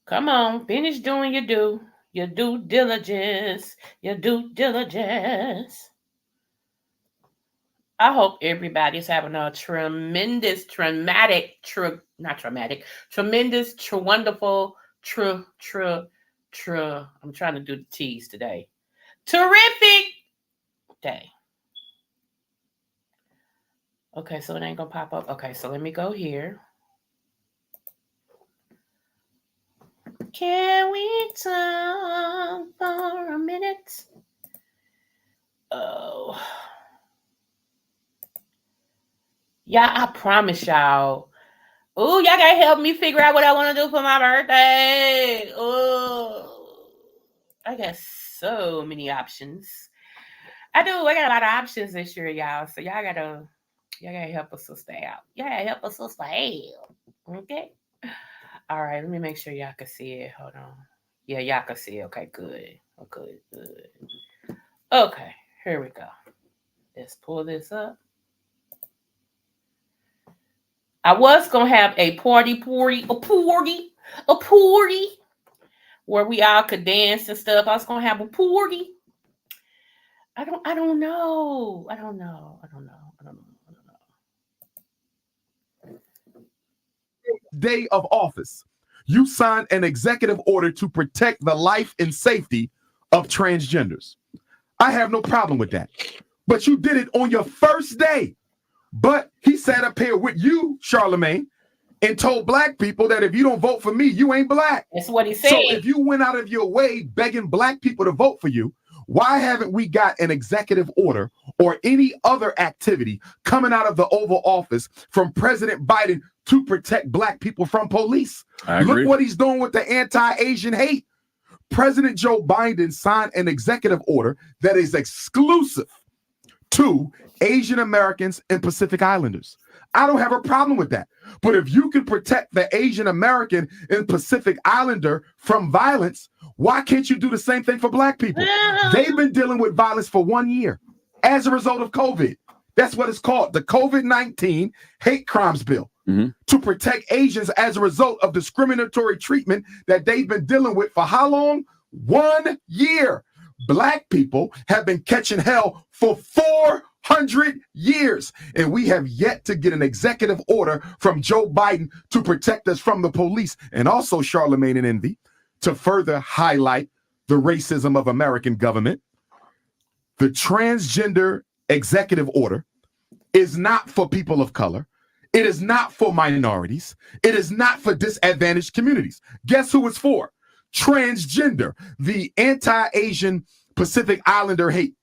Come on, finish doing your due diligence. I hope everybody's having a tremendous, wonderful, I'm trying to do the T's today. Terrific day. Okay, so it ain't gonna pop up. Okay, so let me go here. Can we talk for a minute? Oh. Yeah, I promise y'all. Oh, y'all gotta help me figure out what I want to do for my birthday. Oh, I got so many options. I got a lot of options this year, y'all. So y'all gotta help us to stay out. Y'all gotta help us to stay out. Okay. All right, let me make sure y'all can see it. Hold on. Yeah, y'all can see it. Okay, good. Okay, good. Okay, here we go. Let's pull this up. I was going to have a party where we all could dance and stuff. I was going to have a party. I don't know. Day of office, you signed an executive order to protect the life and safety of transgenders. I have no problem with that. But you did it on your first day. But he sat up here with you, Charlemagne, and told black people that if you don't vote for me, you ain't black. That's what he said. So if you went out of your way begging black people to vote for you, why haven't we got an executive order or any other activity coming out of the Oval Office from President Biden to protect black people from police? Look what he's doing with the anti-Asian hate. President Joe Biden signed an executive order that is exclusive to Asian Americans and Pacific Islanders. I don't have a problem with that. But if you can protect the Asian American and Pacific Islander from violence, why can't you do the same thing for black people? They've been dealing with violence for 1 year as a result of COVID. That's what it's called, the COVID-19 hate crimes bill, to protect Asians as a result of discriminatory treatment that they've been dealing with for how long? 1 year. Black people have been catching hell for 400 years, and we have yet to get an executive order from Joe Biden to protect us from the police. And also, Charlemagne and Envy, to further highlight the racism of American government, the transgender executive order is not for people of color. It is not for minorities. It is not for disadvantaged communities. Guess who it's for? Transgender. The anti-Asian Pacific Islander hate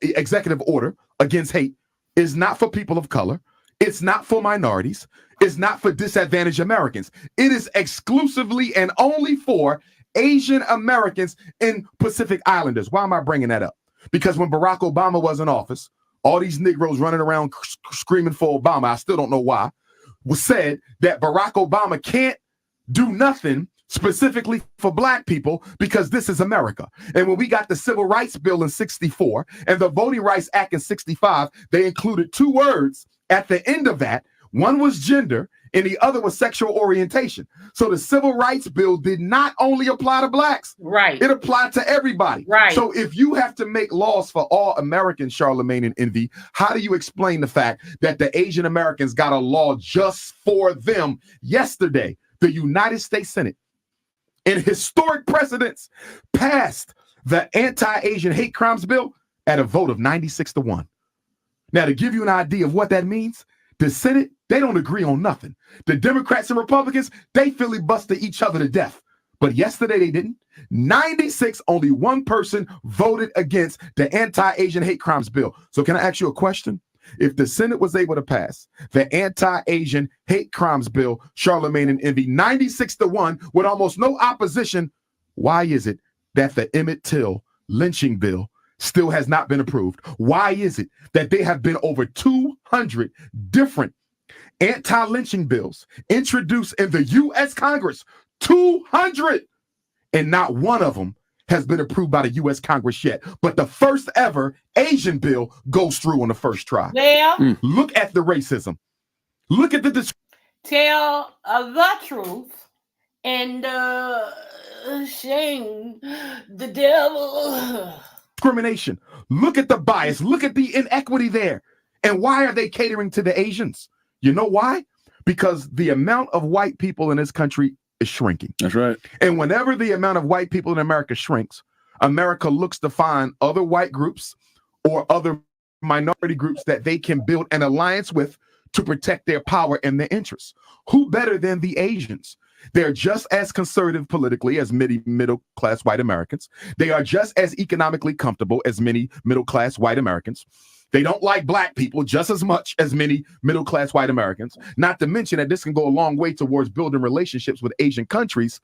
executive order against hate is not for people of color. It's not for minorities. It's not for disadvantaged Americans. It is exclusively and only for Asian Americans and Pacific Islanders. Why am I bringing that up? Because when Barack Obama was in office, all these Negroes running around screaming for Obama, I still don't know why, was said that Barack Obama can't do nothing specifically for black people because this is America. And when we got the Civil Rights Bill in 64 and the Voting Rights Act in 65, they included 2 words at the end of that. One was gender and the other was sexual orientation. So the Civil Rights Bill did not only apply to blacks. Right. It applied to everybody. Right. So if you have to make laws for all Americans, Charlemagne and Envy, how do you explain the fact that the Asian Americans got a law just for them? Yesterday, the United States Senate, in historic precedents, passed the anti-Asian hate crimes bill at a vote of 96-1. Now, to give you an idea of what that means, the Senate, they don't agree on nothing. The Democrats and Republicans, they filibuster each other to death. But yesterday they didn't. 96, only one person voted against the anti-Asian hate crimes bill. So can I ask you a question? If the Senate was able to pass the anti-Asian hate crimes bill, Charlemagne and Envy, 96-1 with almost no opposition, why is it that the Emmett Till lynching bill still has not been approved? Why is it that there have been over 200 different anti-lynching bills introduced in the U.S. Congress? 200! And not one of them has been approved by the U.S. Congress yet. But the first ever Asian bill goes through on the first try. Well, Look at the racism. Look at the tell the truth and shame the devil. discrimination. Look at the bias. Look at the inequity there. And why are they catering to the Asians? You know why? Because the amount of white people in this country is shrinking. That's right. And whenever the amount of white people in America shrinks, America looks to find other white groups or other minority groups that they can build an alliance with to protect their power and their interests. Who better than the Asians? They're just as conservative politically as many middle-class white Americans. They are just as economically comfortable as many middle-class white Americans. They don't like black people just as much as many middle-class white Americans. Not to mention that this can go a long way towards building relationships with Asian countries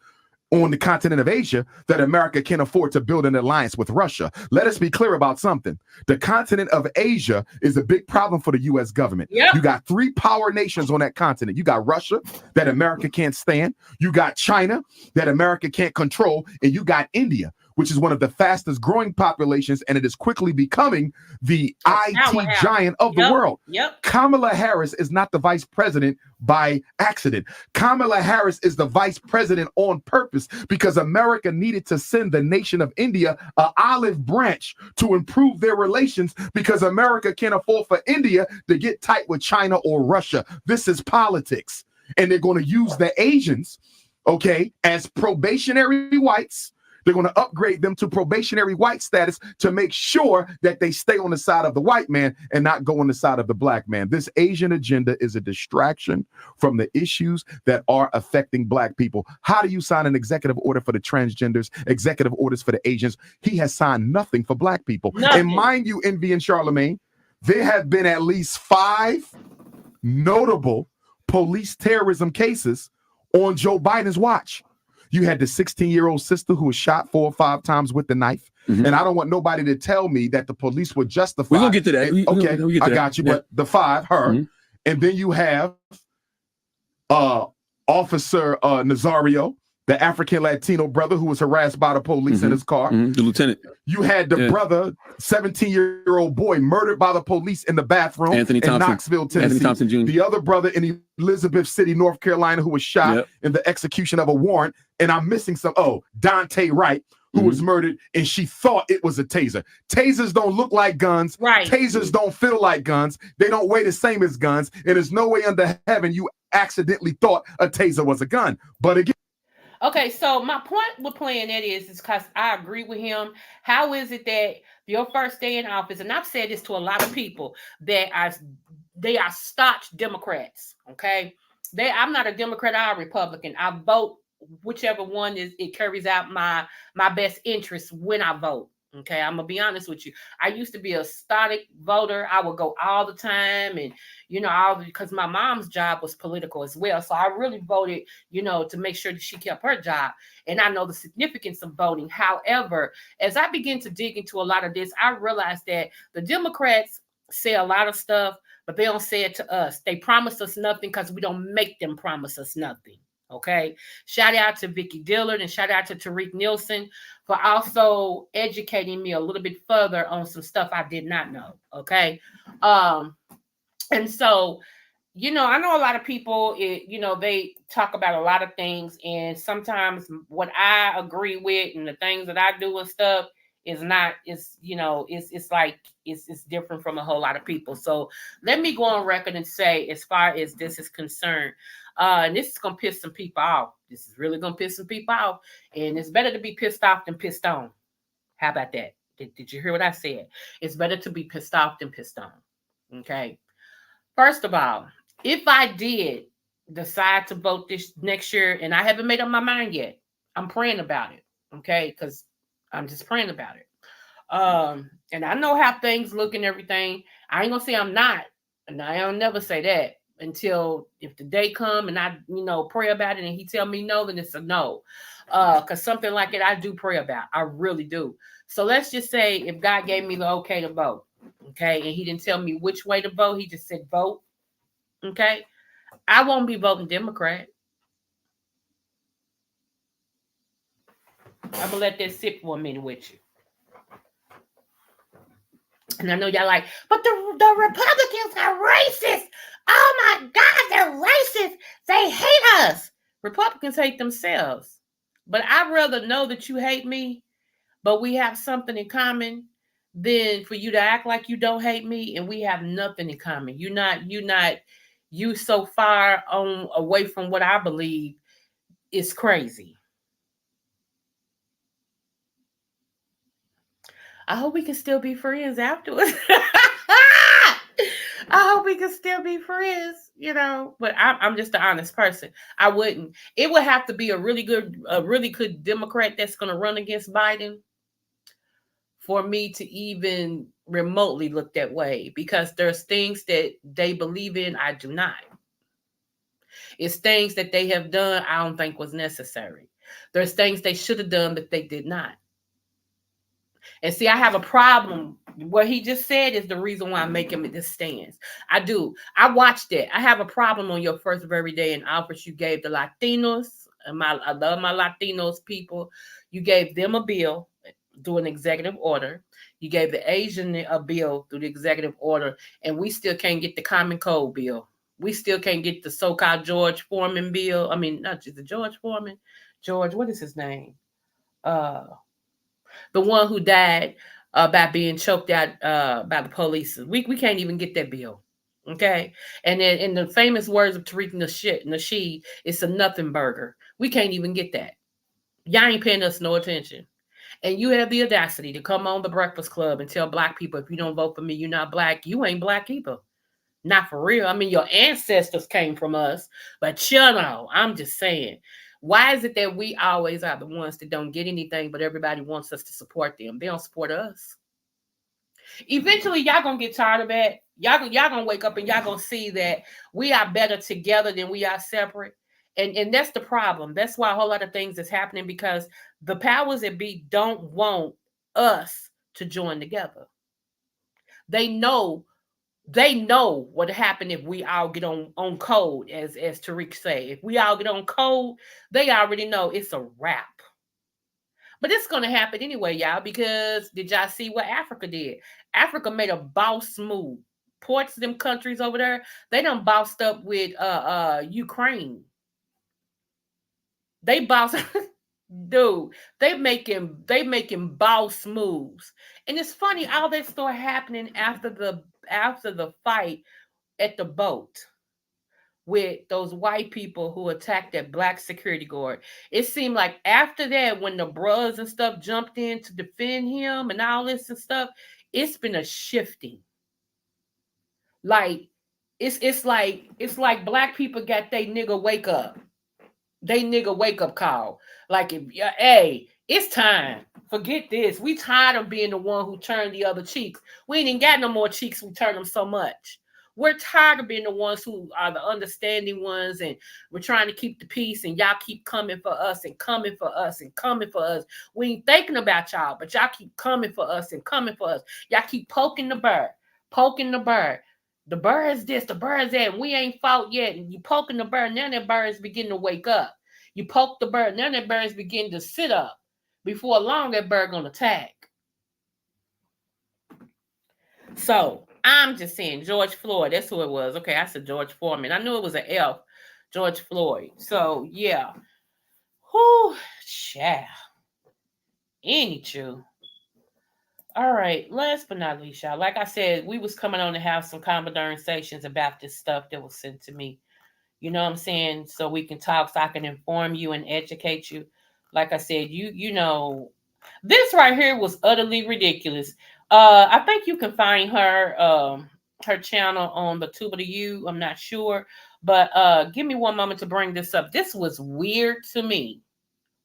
on the continent of Asia that America can afford to build an alliance with Russia. Let us be clear about something. The continent of Asia is a big problem for the U.S. government. Yep. You got 3 power nations on that continent. You got Russia that America can't stand. You got China that America can't control. And you got India, which is one of the fastest growing populations, and it is quickly becoming the IT giant of the world. Yep. Kamala Harris is not the vice president by accident. Kamala Harris is the vice president on purpose because America needed to send the nation of India an olive branch to improve their relations because America can't afford for India to get tight with China or Russia. This is politics. And they're going to use the Asians, okay, as probationary whites. They're going to upgrade them to probationary white status to make sure that they stay on the side of the white man and not go on the side of the black man. This Asian agenda is a distraction from the issues that are affecting black people. How do you sign an executive order for the transgenders, executive orders for the Asians? He has signed nothing for black people. Nothing. And mind you, Envy and Charlemagne, there have been at least 5 notable police terrorism cases on Joe Biden's watch. You had the 16-year-old sister who was shot 4 or 5 times with the knife. Mhm. And I don't want nobody to tell me that the police were justified. We're gonna get to that. Okay, I got you. Yeah. But the 5, her, Mhm. and then you have Officer Nazario, the African Latino brother who was harassed by the police in his car. The lieutenant. You had the brother, 17-year-old boy, murdered by the police in the bathroom Anthony in Thompson. Knoxville, Tennessee. Anthony Thompson Jr. The other brother in Elizabeth City, North Carolina, who was shot in the execution of a warrant. And I'm missing some. Oh, Dante Wright, who was murdered, and she thought it was a taser. Tasers don't look like guns. Right. Tasers don't feel like guns. They don't weigh the same as guns. And there's no way under heaven you accidentally thought a taser was a gun. But again, okay, so my point with playing that is because I agree with him. How is it that your first day in office, and I've said this to a lot of people, that they are staunch Democrats, okay? I'm not a Democrat or a Republican. I vote whichever one it carries out my best interest when I vote. Okay, I'm gonna be honest with you. I used to be a static voter. I would go all the time, and because my mom's job was political as well. So I really voted, to make sure that she kept her job. And I know the significance of voting. However, as I begin to dig into a lot of this, I realized that the Democrats say a lot of stuff, but they don't say it to us. They promise us nothing because we don't make them promise us nothing. Okay. Shout out to Vicky Dillard and shout out to Tariq Nielsen for also educating me a little bit further on some stuff I did not know. Okay. And so, I know a lot of people, they talk about a lot of things, and sometimes what I agree with and the things that I do and stuff is not, it's different from a whole lot of people. So let me go on record and say, as far as this is concerned, and this is going to piss some people off. This is really going to piss some people off. And it's better to be pissed off than pissed on. How about that? Did you hear what I said? It's better to be pissed off than pissed on. Okay. First of all, if I did decide to vote this next year, and I haven't made up my mind yet, I'm praying about it. Okay. Because I'm just praying about it. And I know how things look and everything. I ain't going to say I'm not. And I'll never say that. Until if the day come and I, pray about it and he tell me no, then it's a no. Because something like it, I do pray about. I really do. So let's just say if God gave me the okay to vote, okay, and he didn't tell me which way to vote, he just said vote, okay, I won't be voting Democrat. I'm going to let that sit for a minute with you. And I know y'all like, but the Republicans are racist. Oh my God, they're racist. They hate us. Republicans hate themselves. But I'd rather know that you hate me, but we have something in common, than for you to act like you don't hate me and we have nothing in common. You so far away from what I believe is crazy. I hope we can still be friends afterwards. I hope we can still be friends, but I'm just an honest person. I wouldn't. It would have to be a really good Democrat that's going to run against Biden for me to even remotely look that way, because there's things that they believe in I do not. It's things that they have done I don't think was necessary. There's things they should have done that they did not. And see, I have a problem. What he just said is the reason why I'm making this stance. I do. I watched it. I have a problem on your first very day in office. You gave the Latinos, and I love my Latinos people. You gave them a bill through an executive order. You gave the Asian a bill through the executive order, and we still can't get the Common Code bill. We still can't get the so-called George Foreman bill. I mean, not just the George Foreman. George, what is his name? The one who died by being choked out by the police. We can't even get that bill. Okay. And then in the famous words of Tariq Nasheed, it's a nothing burger. We can't even get that. Y'all ain't paying us no attention. And you have the audacity to come on the Breakfast Club and tell black people, if you don't vote for me, you're not black. You ain't black either. Not for real. I mean, your ancestors came from us, but I'm just saying. Why is it that we always are the ones that don't get anything, but everybody wants us to support them? They don't support us. Eventually, y'all gonna get tired of that. Y'all gonna wake up and y'all gonna see that we are better together than we are separate. And that's the problem. That's why a whole lot of things is happening, because the powers that be don't want us to join together. They know what happened if we all get on code, as Tariq say. If we all get on code, they already know it's a wrap. But it's gonna happen anyway, y'all, because did y'all see what Africa did? Africa made a boss move. Ports them countries over there, they done bossed up with Ukraine. They boss dude, they making boss moves. And it's funny, all that started happening after the fight at the boat with those white people who attacked that black security guard. It seemed like after that, when the bros and stuff jumped in to defend him and all this and stuff, it's been a shifting. Like it's like black people got they nigga wake up. They nigga wake up call. Like, if hey, it's time. Forget this. We tired of being the one who turned the other cheeks. We ain't even got no more cheeks. We turn them so much. We're tired of being the ones who are the understanding ones, and we're trying to keep the peace, and y'all keep coming for us and coming for us and coming for us. We ain't thinking about y'all, but y'all keep coming for us and coming for us. Y'all keep poking the bird, poking the bird. The bird is this, the bird is that, and we ain't fought yet. And you poking the bird, now that bird is beginning to wake up. You poke the bird, now that bird is beginning to sit up. Before long, that bird gonna attack. So I'm just saying, George Floyd, that's who it was. Okay, I said George Foreman. I knew it was an F, George Floyd. So yeah. Whew, child. Anywho. All right, last but not least, y'all. Like I said, we was coming on to have some conversations about this stuff that was sent to me. You know what I'm saying? So we can talk, so I can inform you and educate you. Like I said, you know, this right here was utterly ridiculous. I think you can find her channel on the Tuba to You. I'm not sure, but give me one moment to bring this up. This was weird to me.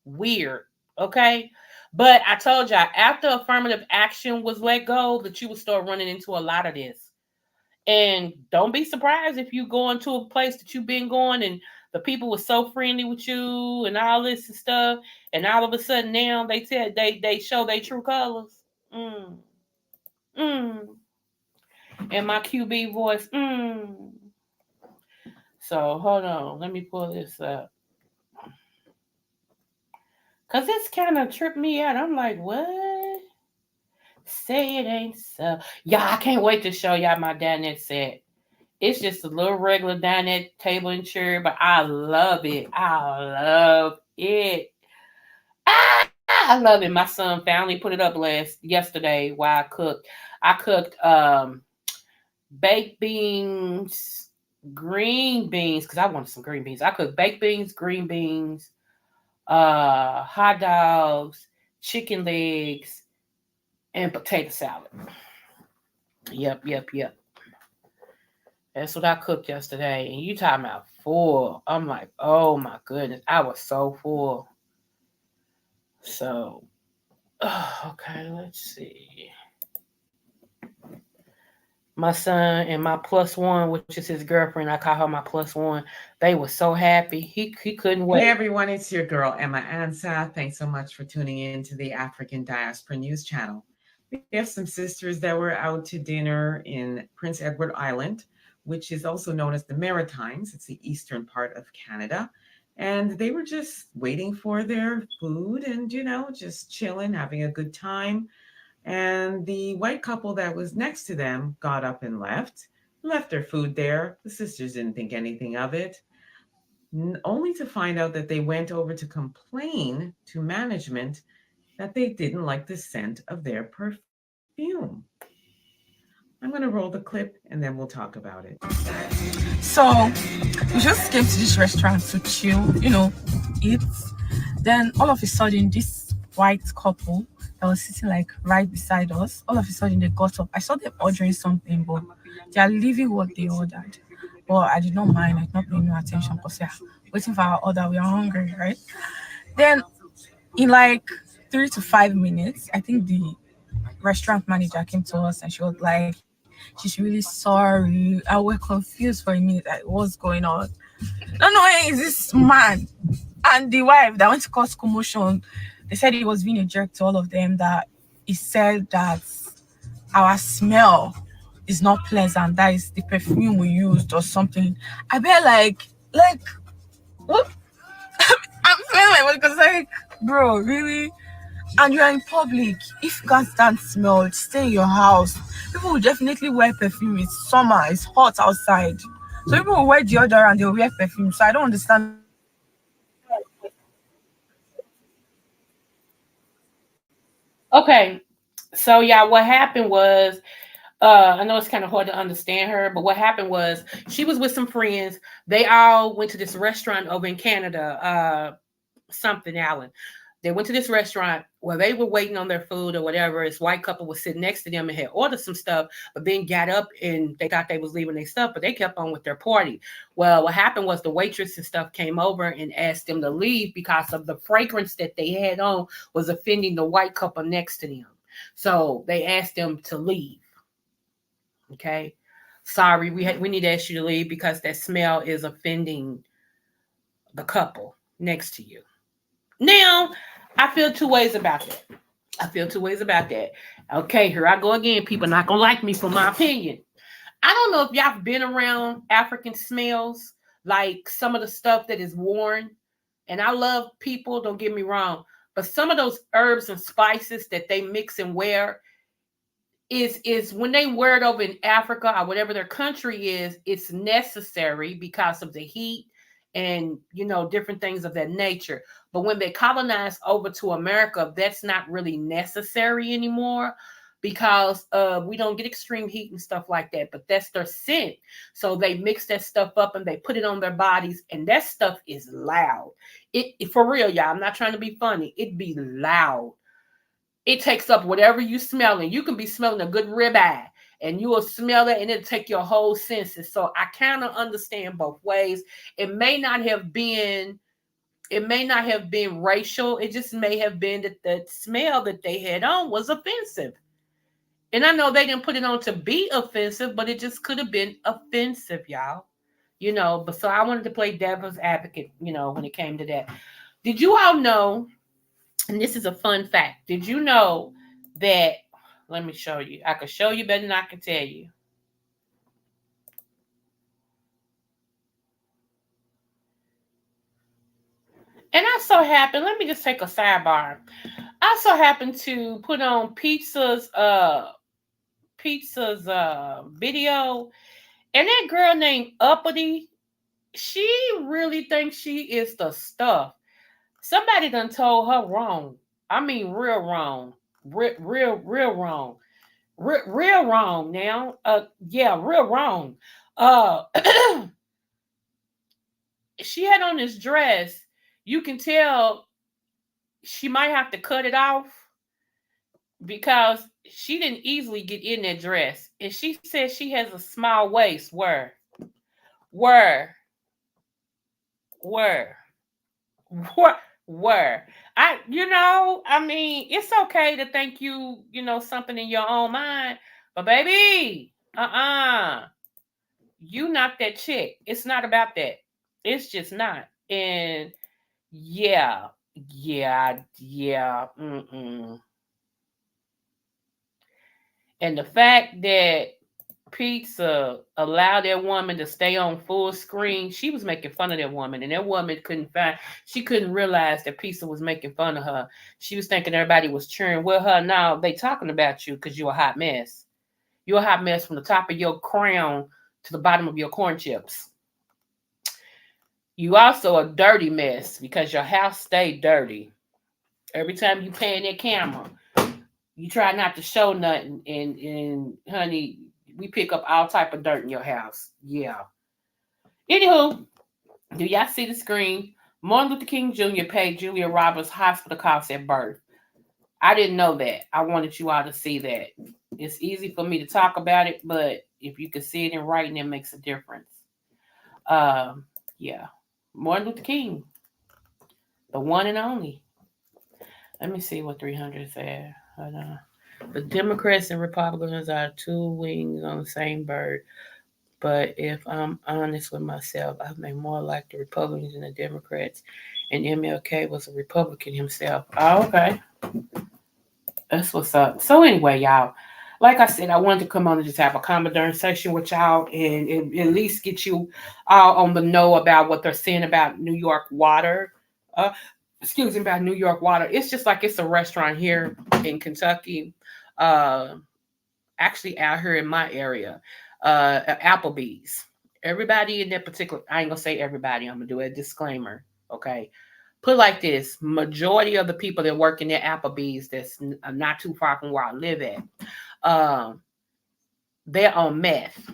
Weird. Okay. But I told y'all, after affirmative action was let go, that you would start running into a lot of this. And don't be surprised if you go into a place that you've been going and the people were so friendly with you and all this and stuff, and all of a sudden now they show their true colors. Mm. Mm. And my QB voice. Mm. So hold on, let me pull this up. Cause this kind of tripped me out. I'm like, what? Say it ain't so. Yeah, I can't wait to show y'all my dinette set. It's just a little regular dinette table and chair, but I love it. I love it. I love it. My son finally put it up yesterday while I cooked. I cooked baked beans, green beans, because I wanted some green beans. I cooked baked beans, green beans, hot dogs, chicken legs, and potato salad. Yep. That's what I cooked yesterday. And you talking about full. I'm like, oh my goodness. I was so full. So, okay, let's see. My son and my plus one, which is his girlfriend, I call her my plus one. They were so happy. He couldn't wait. Hey everyone, it's your girl Emma Ansa. Thanks so much for tuning in to the African Diaspora News Channel. We have some sisters that were out to dinner in Prince Edward Island, which is also known as the Maritimes. It's the eastern part of Canada. And they were just waiting for their food and, just chilling, having a good time. And the white couple that was next to them got up and left their food there. The sisters didn't think anything of it, only to find out that they went over to complain to management that they didn't like the scent of their perfume. I'm going to roll the clip and then we'll talk about it. So we just came to this restaurant to chill, eat. Then all of a sudden, this white couple that was sitting like right beside us, all of a sudden they got up. I saw them ordering something, but they are leaving what they ordered. But I did not mind. I did not pay no attention because we are waiting for our order. We are hungry, right? Then in like 3 to 5 minutes, I think the restaurant manager came to us and she was like, she's really sorry. I was confused for a minute. Like, what's going on? No, no, is this man and the wife that went to cause commotion. They said he was being a jerk to all of them. That he said that our smell is not pleasant. That is the perfume we used or something. I bet like what? I'm feeling like because like, bro, really? And you're in public. If you can't stand smell, stay in your house. People will definitely wear perfume. It's summer. It's hot outside. So people will wear deodorant. They'll wear perfume. So I don't understand. Okay. So yeah, what happened was I know it's kind of hard to understand her, but what happened was she was with some friends. They all went to this restaurant over in Canada, something Allen. They went to this restaurant where they were waiting on their food or whatever. This white couple was sitting next to them and had ordered some stuff, but then got up and they thought they was leaving their stuff, but they kept on with their party. Well, what happened was the waitress and stuff came over and asked them to leave because of the fragrance that they had on was offending the white couple next to them. So they asked them to leave. Okay. Sorry, we need to ask you to leave because that smell is offending the couple next to you. Now, I feel two ways about that. I feel two ways about that. Okay, here I go again. People not gonna like me for my opinion. I don't know if y'all been around African smells, like some of the stuff that is worn. And I love people, don't get me wrong, but some of those herbs and spices that they mix and wear is when they wear it over in Africa or whatever their country is, it's necessary because of the heat and different things of that nature. But when they colonize over to America, that's not really necessary anymore because we don't get extreme heat and stuff like that. But that's their scent, so they mix that stuff up and they put it on their bodies, and that stuff is loud. It for real, y'all. I'm not trying to be funny. It be loud. It takes up whatever you smelling. You can be smelling a good ribeye and you will smell it and it'll take your whole senses. So I kind of understand both ways. It may not have been racial. It just may have been that the smell that they had on was offensive. And I know they didn't put it on to be offensive, but it just could have been offensive, y'all. But so I wanted to play devil's advocate, when it came to that. Did you all know, and this is a fun fact. Did you know that? Let me show you. I can show you better than I can tell you. And I so happen, let me just take a sidebar. I so happen to put on pizza's video, and that girl named Uppity, she really thinks she is the stuff. Somebody done told her wrong. I mean, real wrong. Real wrong. Real wrong now. Yeah, real wrong. Uh, she had on this dress. You can tell she might have to cut it off because she didn't easily get in that dress. And she said she has a small waist. Where, where, where. I mean, it's okay to think something in your own mind, but baby, you not that chick. It's not about that. It's just not. And yeah, yeah. And the fact that Pizza allowed that woman to stay on full screen, she was making fun of that woman, and that woman she couldn't realize that Pizza was making fun of her. She was thinking everybody was cheering with her. Now they talking about you because you're a hot mess. You're a hot mess from the top of your crown to the bottom of your corn chips. You also a dirty mess because your house stayed dirty. Every time you pan that camera, you try not to show nothing, and honey, we pick up all type of dirt in your house. Yeah. Anywho, do y'all see the screen? Martin Luther King Jr. paid Julia Roberts hospital costs at birth. I didn't know that. I wanted you all to see that. It's easy for me to talk about it, but if you can see it in writing, it makes a difference. Yeah. Martin Luther King, the one and only. Let me see what 300 said. Hold on. The Democrats and Republicans are two wings on the same bird. But if I'm honest with myself, I've been more like the Republicans and the Democrats. And MLK was a Republican himself. Oh, okay. That's what's up. So anyway, y'all, like I said, I wanted to come on and just have a conversation with y'all and at least get you all on the know about what they're saying about New York water. Uh, excuse me, about New York water. It's just like it's a restaurant here in Kentucky. Uh, actually out here in my area, Applebee's. Everybody in that particular, I ain't gonna say everybody, I'm gonna do a disclaimer, okay? Put it like this, majority of the people that work in the Applebee's that's not too far from where I live at, they're on meth,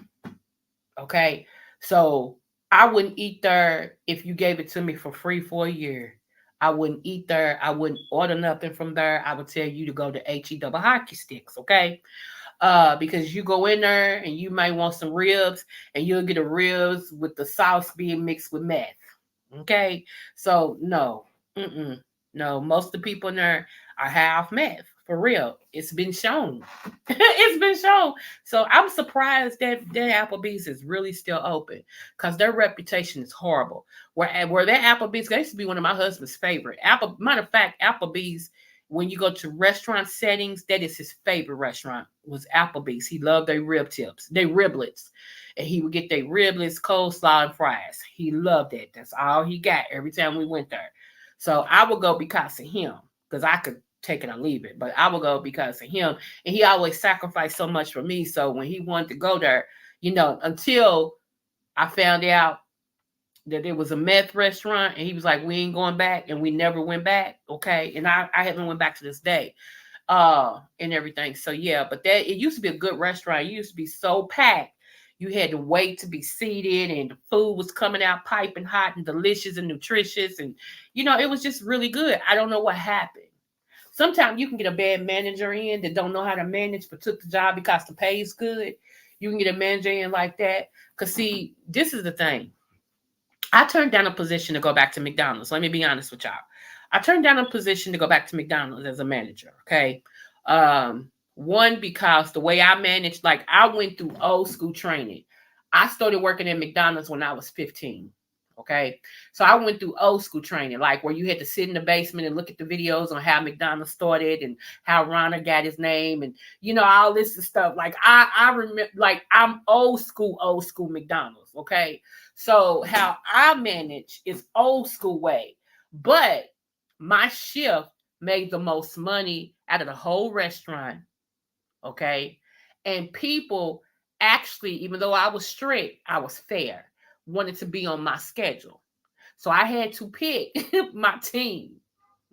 okay? So I wouldn't eat there if you gave it to me for free for a year. I wouldn't eat there. I wouldn't order nothing from there. I would tell you to go to HE double hockey sticks, okay? Because you go in there and you might want some ribs and you'll get a ribs with the sauce being mixed with meth. Okay, so no, no, most of the people in there are half meth for real. It's been shown. It's been shown. So I'm surprised that Applebee's is really still open because their reputation is horrible. Where that Applebee's, that used to be one of my husband's favorite. Matter of fact, Applebee's, when you go to restaurant settings, that is his favorite restaurant was Applebee's. He loved their rib tips, their riblets. And he would get their riblets, coleslaw, and fries. He loved it. That's all he got every time we went there. So I would go because of him, because I could take it or leave it, but I would go because of him. And he always sacrificed so much for me. So when he wanted to go there, until I found out that it was a meth restaurant, and he was like, we ain't going back, and we never went back. Okay. And I haven't went back to this day. And everything. So yeah, but it used to be a good restaurant. It used to be so packed. You had to wait to be seated, and the food was coming out piping hot and delicious and nutritious. And, it was just really good. I don't know what happened. Sometimes you can get a bad manager in that don't know how to manage, but took the job because the pay is good. You can get a manager in like that. Because, see, this is the thing. I turned down a position to go back to McDonald's. Let me be honest with y'all. I turned down a position to go back to McDonald's as a manager. Okay. One, because the way I managed, like I went through old school training. I started working at McDonald's when I was 15. Okay. So I went through old school training, like where you had to sit in the basement and look at the videos on how McDonald's started and how Ronald got his name and, all this stuff. Like I remember, like I'm old school McDonald's. Okay. So how I manage is old school way, but my shift made the most money out of the whole restaurant. Okay. And people actually, even though I was strict, I was fair, wanted to be on my schedule. So I had to pick my team.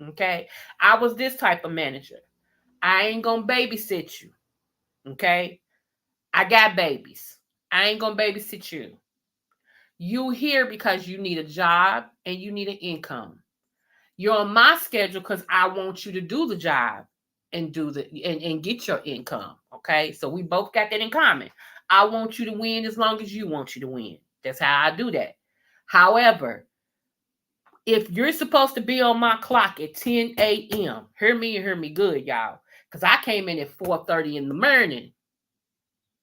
Okay. I was this type of manager. I ain't going to babysit you. Okay. I got babies. I ain't going to babysit you. You here because you need a job and you need an income. You're on my schedule because I want you to do the job and and get your income. Okay. So we both got that in common. I want you to win as long as you want you to win. That's how I do that. However, if you're supposed to be on my clock at 10 a.m., hear me and hear me good, y'all. Because I came in at 4:30 in the morning.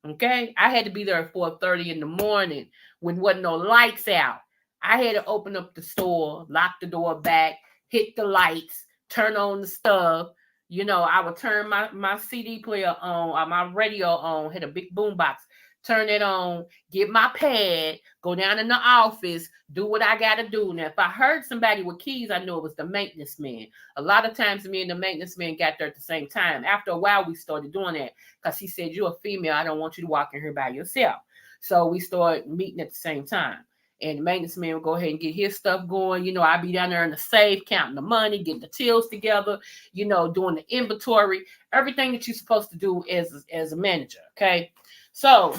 Okay. I had to be there at 4:30 in the morning when wasn't no lights out. I had to open up the store, lock the door back, hit the lights, turn on the stuff. I would turn my CD player on, or my radio on, had a big boom box, turn it on, get my pad, go down in the office, do what I got to do. Now, if I heard somebody with keys, I knew it was the maintenance man. A lot of times me and the maintenance man got there at the same time. After a while, we started doing that because he said, you're a female. I don't want you to walk in here by yourself. So we started meeting at the same time. And the maintenance man would go ahead and get his stuff going. I'd be down there in the safe, counting the money, getting the tills together, doing the inventory, everything that you're supposed to do as a manager. Okay. So,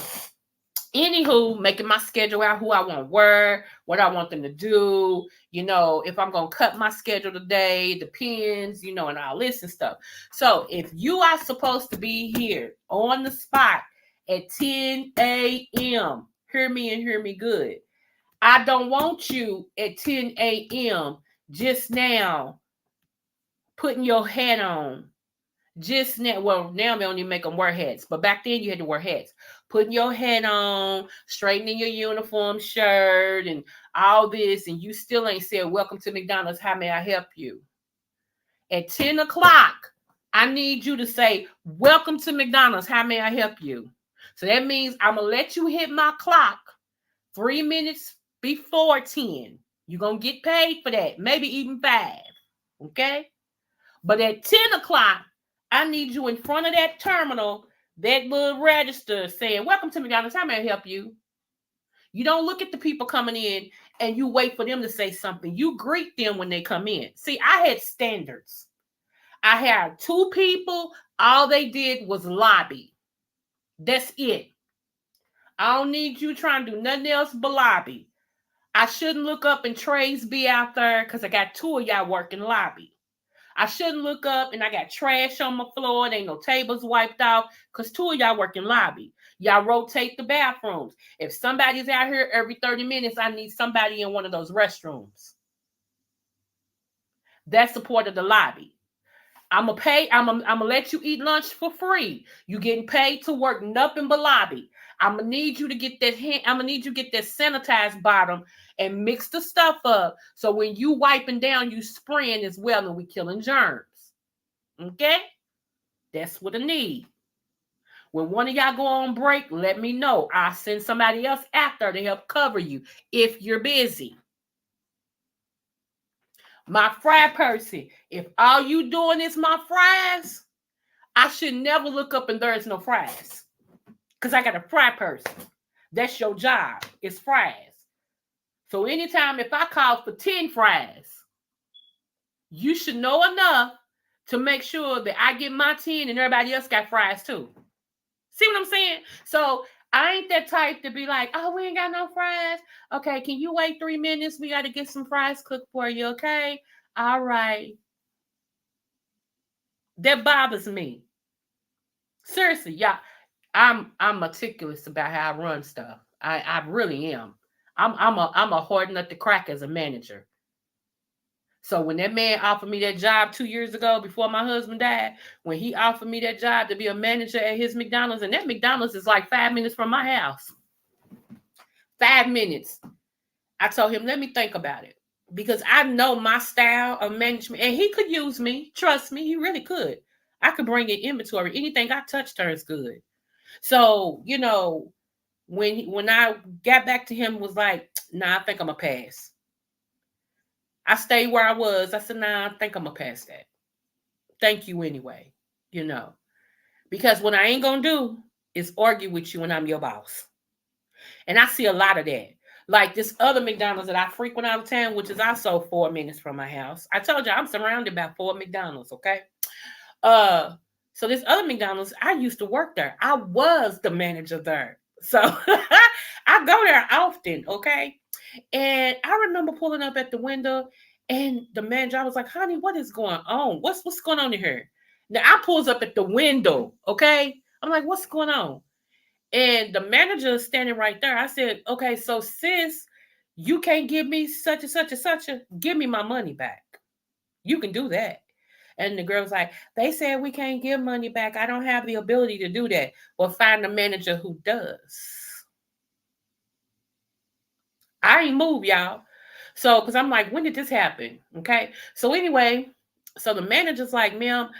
anywho, making my schedule out, who I want to wear, what I want them to do, if I'm going to cut my schedule today, depends, and all this and stuff. So, if you are supposed to be here on the spot at 10 a.m., hear me and hear me good. I don't want you at 10 a.m. just now putting your hat on Just now, well, now they don't even make them wear hats, but back then you had to wear hats. Putting your hat on, straightening your uniform shirt, and all this, and you still ain't said, "Welcome to McDonald's. How may I help you?" At 10 o'clock, I need you to say, "Welcome to McDonald's. How may I help you?" So that means I'm going to let you hit my clock 3 minutes before 10. You're going to get paid for that, maybe even 5. Okay? But at 10 o'clock, I need you in front of that terminal, that little register saying, "Welcome to McDonald's. How may I help you?" You don't look at the people coming in and you wait for them to say something. You greet them when they come in. See, I had standards. I had 2 people. All they did was lobby. That's it. I don't need you trying to do nothing else but lobby. I shouldn't look up and Trays be out there because I got 2 of y'all working lobby. I shouldn't look up and I got trash on my floor. There ain't no tables wiped off because 2 of y'all working lobby. Y'all rotate the bathrooms. If somebody's out here every 30 minutes, I need somebody in one of those restrooms. That's the part of the lobby. I'm gonna let you eat lunch for free. You getting paid to work nothing but lobby. I'm gonna need you to get that I'm gonna need you to get that sanitized bottom and mix the stuff up. So when you wiping down, you spraying as well, and we killing germs. Okay? That's what I need. When one of y'all go on break, let me know. I'll send somebody else after to help cover you if you're busy. My fry person, if all you doing is my fries, I should never look up and there's no fries. Because I got a fry person. That's your job. It's fries. So anytime if I call for 10 fries, you should know enough to make sure that I get my 10 and everybody else got fries too. See what I'm saying? So I ain't that type to be like, "Oh, we ain't got no fries. Okay, can you wait 3 minutes? We got to get some fries cooked for you, okay? All right." That bothers me. Seriously, y'all. I'm meticulous about how I run stuff. I really am. I'm a hard nut to crack as a manager. So when that man offered me that job 2 years ago before my husband died, when he offered me that job to be a manager at his McDonald's, and that McDonald's is like 5 minutes from my house. 5 minutes. I told him, "Let me think about it." Because I know my style of management, and he could use me. Trust me, he really could. I could bring in inventory. Anything I touch turns good. So, when I got back to him, was like, "Nah, I think I'm going to pass." I stayed where I was. I said, "Nah, I think I'm going to pass that. Thank you anyway." Because what I ain't going to do is argue with you when I'm your boss. And I see a lot of that. Like this other McDonald's that I frequent out of town, which is also 4 minutes from my house. I told you I'm surrounded by 4 McDonald's, okay? So this other McDonald's, I used to work there. I was the manager there. So I go there often, okay? And I remember pulling up at the window and the manager, I was like, "Honey, what is going on? What's going on in here?" Now I pulls up at the window, okay? I'm like, "What's going on?" And the manager is standing right there. I said, "Okay, so sis, you can't give me such and such and such a, give me my money back. You can do that." And the girl was like, "They said we can't give money back. I don't have the ability to do that." Well, find a manager who does. I ain't move, y'all. So, because I'm like, when did this happen? Okay. So anyway, so the manager's like, "Ma'am,"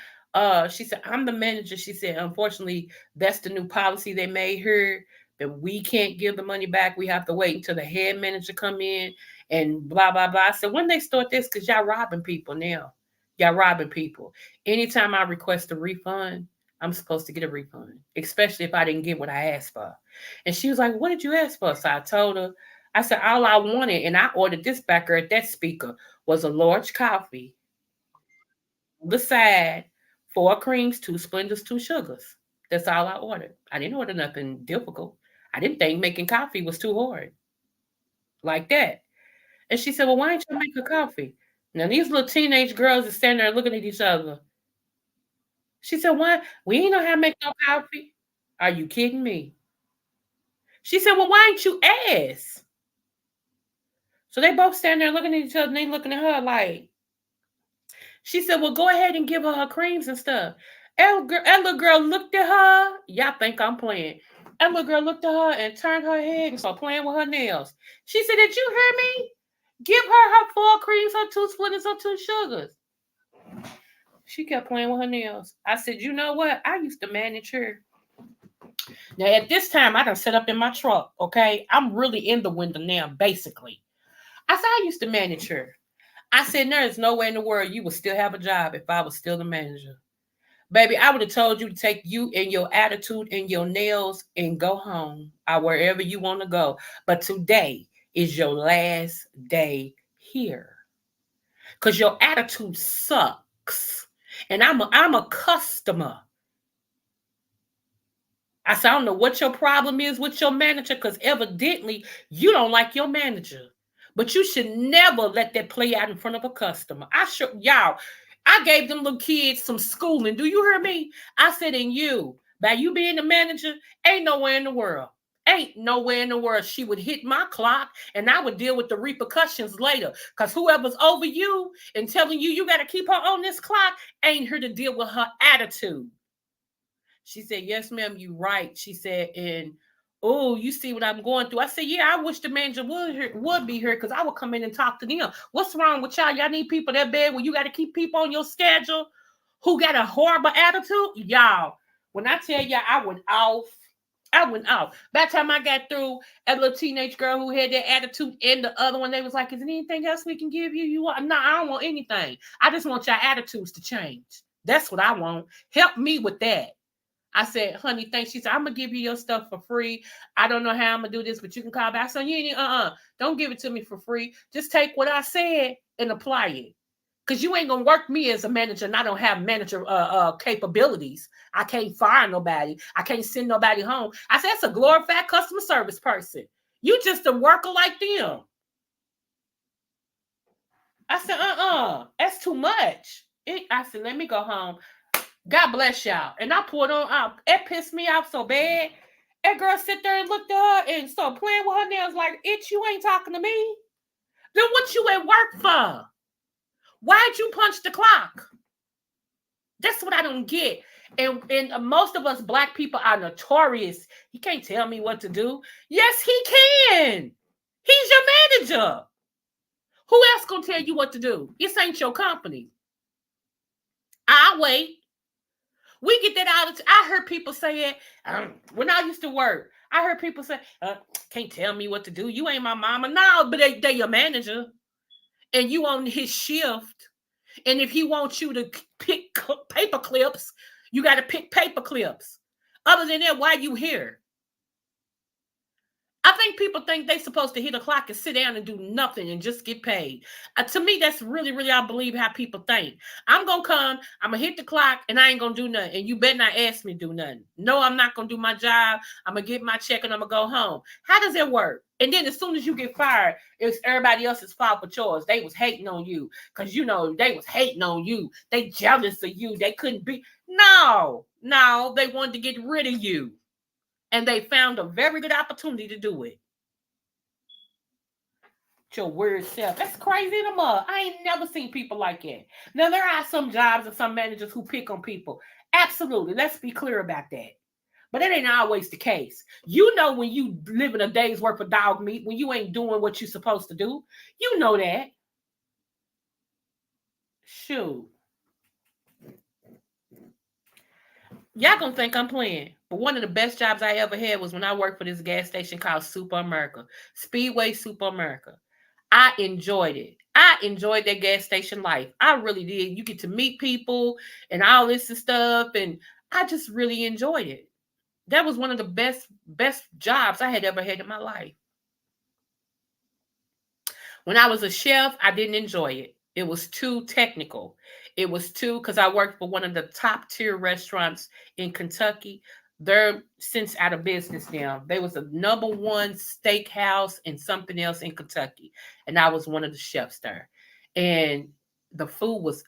she said, "I'm the manager." She said, "Unfortunately, that's the new policy they made here, that we can't give the money back. We have to wait until the head manager come in and blah, blah, blah." So when they start this, because y'all robbing people now. Y'all robbing people. Anytime I request a refund, I'm supposed to get a refund, especially if I didn't get what I asked for. And she was like, "What did you ask for?" So I told her, I said, "All I wanted," and I ordered this backer at that speaker, was a large coffee, on the side, 4 creams, 2 splendors, 2 sugars. That's all I ordered. I didn't order nothing difficult. I didn't think making coffee was too hard. Like that. And she said, "Well, why didn't you make a coffee?" Now these little teenage girls are standing there looking at each other. She said, "Why? We ain't know how to make no coffee." Are you kidding me? She said, "Well, why didn't you ask?" So they both stand there looking at each other and they looking at her like, she said, "Well, go ahead and give her her creams and stuff." And little girl looked at her. Y'all think I'm playing. And little girl looked at her and turned her head and started playing with her nails. She said, "Did you hear me? Give her 4 creams, her 2 sweetness, her 2 sugars." She kept playing with her nails. I said, "You know what? I used to manage her." Now, at this time, I done set up in my truck, okay? I'm really in the window now, basically. I said, I used to manage her. I said, there is no way in the world you would still have a job if I was still the manager. Baby, I would have told you to take you and your attitude and your nails and go home or wherever you want to go. But today is your last day here. Because your attitude sucks. And I'm a customer. I said, I don't know what your problem is with your manager, because evidently you don't like your manager. But you should never let that play out in front of a customer. I gave them little kids some schooling. Do you hear me? I said, and you, by you being the manager, ain't nowhere in the world. Ain't nowhere in the world she would hit my clock and I would deal with the repercussions later. Because whoever's over you and telling you got to keep her on this clock ain't here to deal with her attitude. She said, yes, ma'am, you right. She said, and oh, you see what I'm going through. I said, yeah, I wish the manager would be here because I would come in and talk to them. What's wrong with y'all? Y'all need people that bad where you got to keep people on your schedule who got a horrible attitude? Y'all, when I tell y'all I went off. By the time I got through, a little teenage girl who had that attitude and the other one, they was like, is there anything else we can give you? You want? No, I don't want anything. I just want your attitudes to change. That's what I want. Help me with that. I said, honey, thanks. She said, I'm going to give you your stuff for free. I don't know how I'm going to do this, but you can call back. I said, you ain't, don't give it to me for free. Just take what I said and apply it. Because you ain't going to work me as a manager and I don't have manager capabilities. I can't fire nobody. I can't send nobody home. I said, that's a glorified customer service person. You just a worker like them. I said, that's too much. I said, let me go home. God bless y'all. And I pulled on out. It pissed me off so bad. That girl sit there and looked at her and started playing with her nails like, itch, you ain't talking to me. Then what you at work for? Why'd you punch the clock? That's what I don't get. And most of us black people are notorious. He can't tell me what to do. Yes, he can. He's your manager. Who else gonna tell you what to do? This ain't your company. I'll wait. We get that out of I heard people say it when I used to work. I heard people say, can't tell me what to do. You ain't my mama. No, but they your manager. And you on his shift. And if he wants you to pick paper clips, you got to pick paper clips. Other than that, why you here? I think people think they're supposed to hit a clock and sit down and do nothing and just get paid. To me, that's really, really, I believe how people think. I'm going to come, I'm going to hit the clock, and I ain't going to do nothing. And you better not ask me to do nothing. No, I'm not going to do my job. I'm going to get my check and I'm going to go home. How does it work? And then as soon as you get fired, it's everybody else's fault but yours. They was hating on you because, they was hating on you. They jealous of you. They couldn't be. No, they wanted to get rid of you. And they found a very good opportunity to do it. Your weird self. That's crazy in the mud. I ain't never seen people like that. Now, there are some jobs and some managers who pick on people. Absolutely. Let's be clear about that. But it ain't always the case. You know when you living a day's worth of dog meat, when you ain't doing what you're supposed to do. You know that. Shoot. Y'all gonna think I'm playing. But one of the best jobs I ever had was when I worked for this gas station called Super America. Speedway Super America. I enjoyed it. I enjoyed that gas station life. I really did. You get to meet people and all this and stuff. And I just really enjoyed it. That was one of the best jobs I had ever had in my life. When I was a chef, I didn't enjoy it. It was too technical. It was too, because I worked for one of the top tier restaurants in Kentucky. They're since out of business now. They was a #1 steakhouse and something else in Kentucky. And I was one of the chefs there. And the food was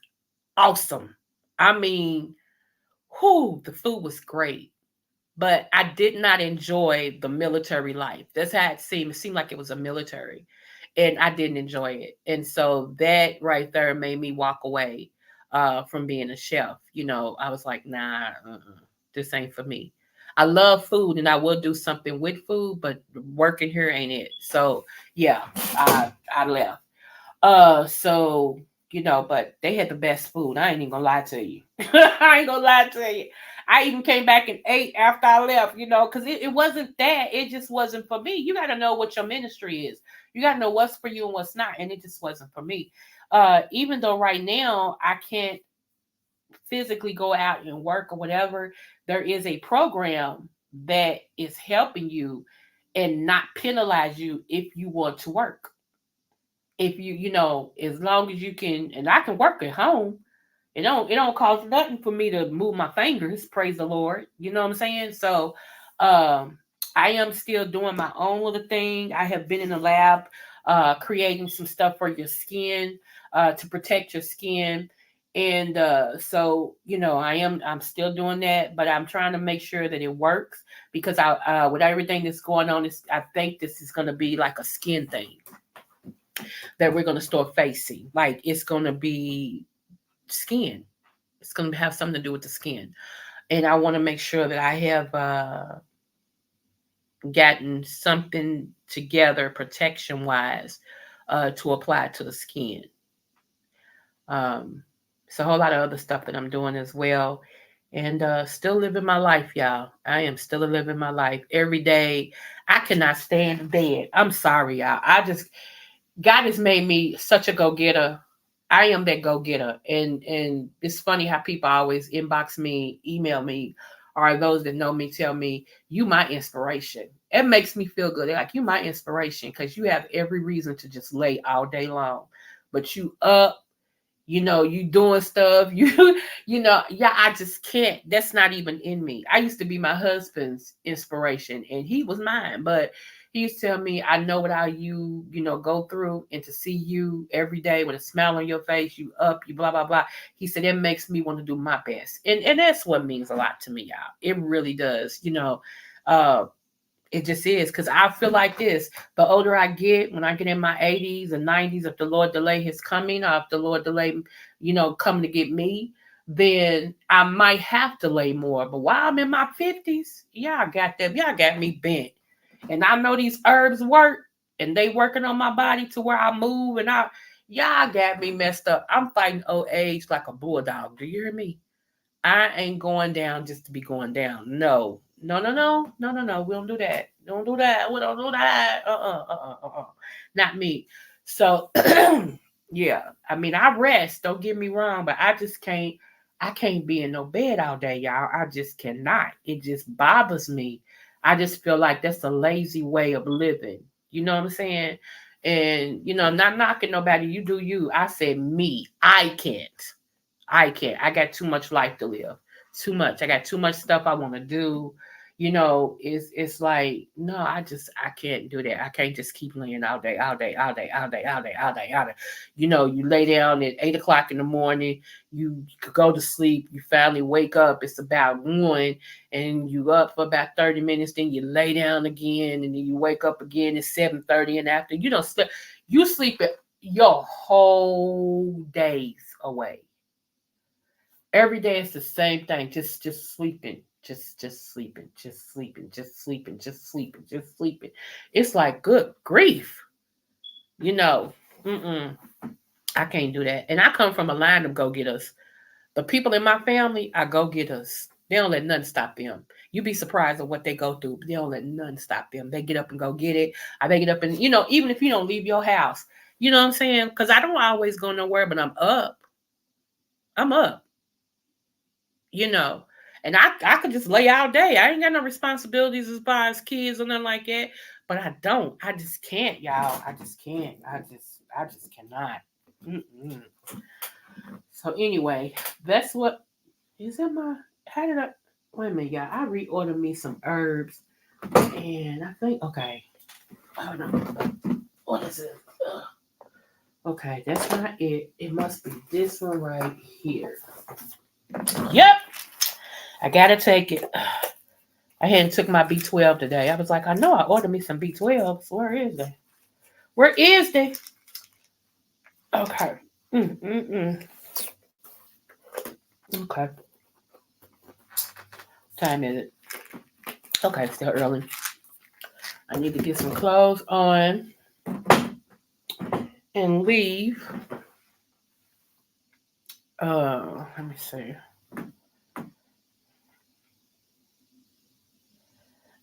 awesome. I mean, the food was great. But I did not enjoy the military life. That's how it seemed. It seemed like it was a military. And I didn't enjoy it. And so that right there made me walk away. from being a chef. You know, I was like, nah, this ain't for me. I love food and I will do something with food, but working here ain't it. So yeah, I left. So you know, but they had the best food. I ain't even gonna lie to you. I ain't gonna lie to you. I even came back and ate after I left, you know, because it wasn't that. It just wasn't for me. You got to know what your ministry is. You got to know what's for you and what's not. And it just wasn't for me. Even though right now I can't physically go out and work or whatever, there is a program that is helping you and not penalize you if you want to work. If you know, as long as you can, and I can work at home. It don't cost nothing for me to move my fingers, praise the Lord. You know what I'm saying? So I am still doing my own little thing. I have been in the lab creating some stuff for your skin to protect your skin. And so, you know, I'm still doing that, but I'm trying to make sure that it works because I with everything that's going on, I think this is gonna be like a skin thing that we're gonna start facing. Like it's gonna be skin. It's going to have something to do with the skin. And I want to make sure that I have gotten something together protection wise to apply to the skin. It's a whole lot of other stuff that I'm doing as well. And still living my life, y'all. I am still living my life every day. I cannot stay in bed. I'm sorry, y'all. God has made me such a go-getter. I am that go-getter. And it's funny how people always inbox me, email me, or those that know me tell me, you my inspiration. It makes me feel good. They're like, you my inspiration because you have every reason to just lay all day long. But you up, you know, you doing stuff, yeah, I just can't. That's not even in me. I used to be my husband's inspiration and he was mine, but he used to tell me, I know what you go through, and to see you every day with a smile on your face, you up, you blah, blah, blah. He said, it makes me want to do my best. And that's what means a lot to me, y'all. It really does. It just is, because I feel like this. The older I get, when I get in my 80s and 90s, if the Lord delay his coming, or if the Lord delay, coming to get me, then I might have to lay more. But while I'm in my 50s, y'all got me bent. And I know these herbs work, and they working on my body to where I move, and y'all got me messed up. I'm fighting old age like a bulldog. Do you hear me? I ain't going down just to be going down. No. We don't do that. Don't do that. We don't do that. Not me. So yeah. I mean, I rest. Don't get me wrong, but I just can't. I can't be in no bed all day, y'all. I just cannot. It just bothers me. I just feel like that's a lazy way of living. You know what I'm saying? And I'm not knocking nobody. You do you. I said me. I can't. I got too much life to live. Too much. I got too much stuff I want to do. It's like, no, I can't do that. I can't just keep laying all day. You lay down at 8 o'clock in the morning, you go to sleep, you finally wake up, it's about 1, and you up for about 30 minutes, then you lay down again, and then you wake up again at 7:30, and after you sleep your whole days away. Every day it's the same thing. Just sleeping. Just sleeping. Just sleeping. Just sleeping. Just sleeping. Just sleeping. It's like, good grief. I can't do that. And I come from a line of go-getters. The people in my family are go-getters. They don't let nothing stop them. You'd be surprised at what they go through. They don't let nothing stop them. They get up and go get it. They get up and, even if you don't leave your house, you know what I'm saying? Because I don't always go nowhere, but I'm up. And I could just lay all day. I ain't got no responsibilities as far as kids or nothing like that. But I don't. I just can't, y'all. I just can't. I just cannot. Mm-mm. So anyway, that's what is in my. How did I? Wait a minute, y'all. I reordered me some herbs, and I think okay. Oh no, what is it? Ugh. Okay, that's not it. It must be this one right here. Yep. I gotta take it. I hadn't took my B12 today. I was like, I know I ordered me some B12. So where is they? Where is they? Okay. Okay. Time is it? Okay, still early. I need to get some clothes on and leave. Let me see.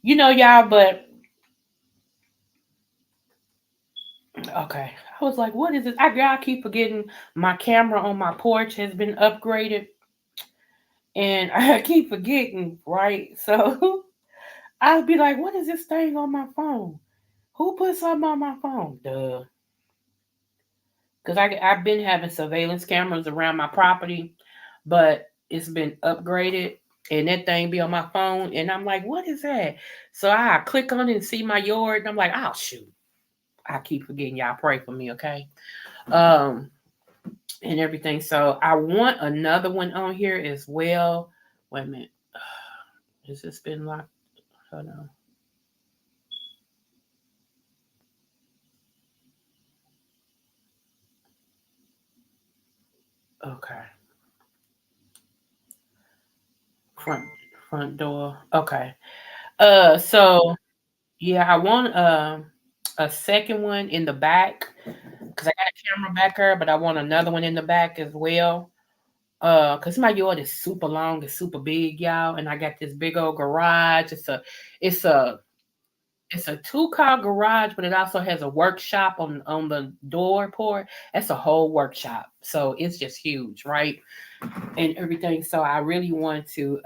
You know, y'all, but okay. I was like, what is this? I keep forgetting my camera on my porch has been upgraded. And I keep forgetting, right? So I'll be like, what is this thing on my phone? Who put something on my phone? Duh. Because I've been having surveillance cameras around my property, but it's been upgraded and that thing be on my phone. And I'm like, what is that? So I click on it and see my yard. And I'm like, oh, shoot. I keep forgetting. Y'all pray for me, okay? Um, and everything. So I want another one on here as well. Wait a minute. Has this been locked? Hold on. Okay. Front door. Okay. So yeah, I want a second one in the back because I got a camera back there, but I want another one in the back as well. Cause my yard is super long, it's super big, y'all, and I got this big old garage. It's a it's a 2-car garage, but it also has a workshop on the door port. That's a whole workshop, so it's just huge, right? And everything. So I really want to,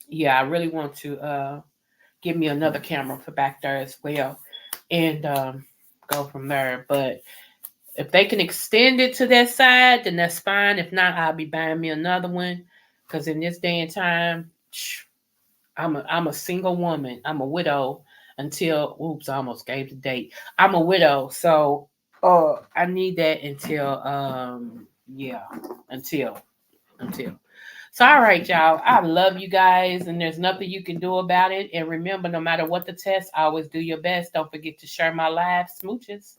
yeah, I really want to give me another camera for back there as well, and go from there. But if they can extend it to that side, then that's fine. If not, I'll be buying me another one. Cause in this day and time, I'm a single woman. I'm a widow until oops, I almost gave the date. I'm a widow, so I need that until yeah, until until. So all right, y'all. I love you guys, and there's nothing you can do about it. And remember, no matter what the test, always do your best. Don't forget to share my live smooches.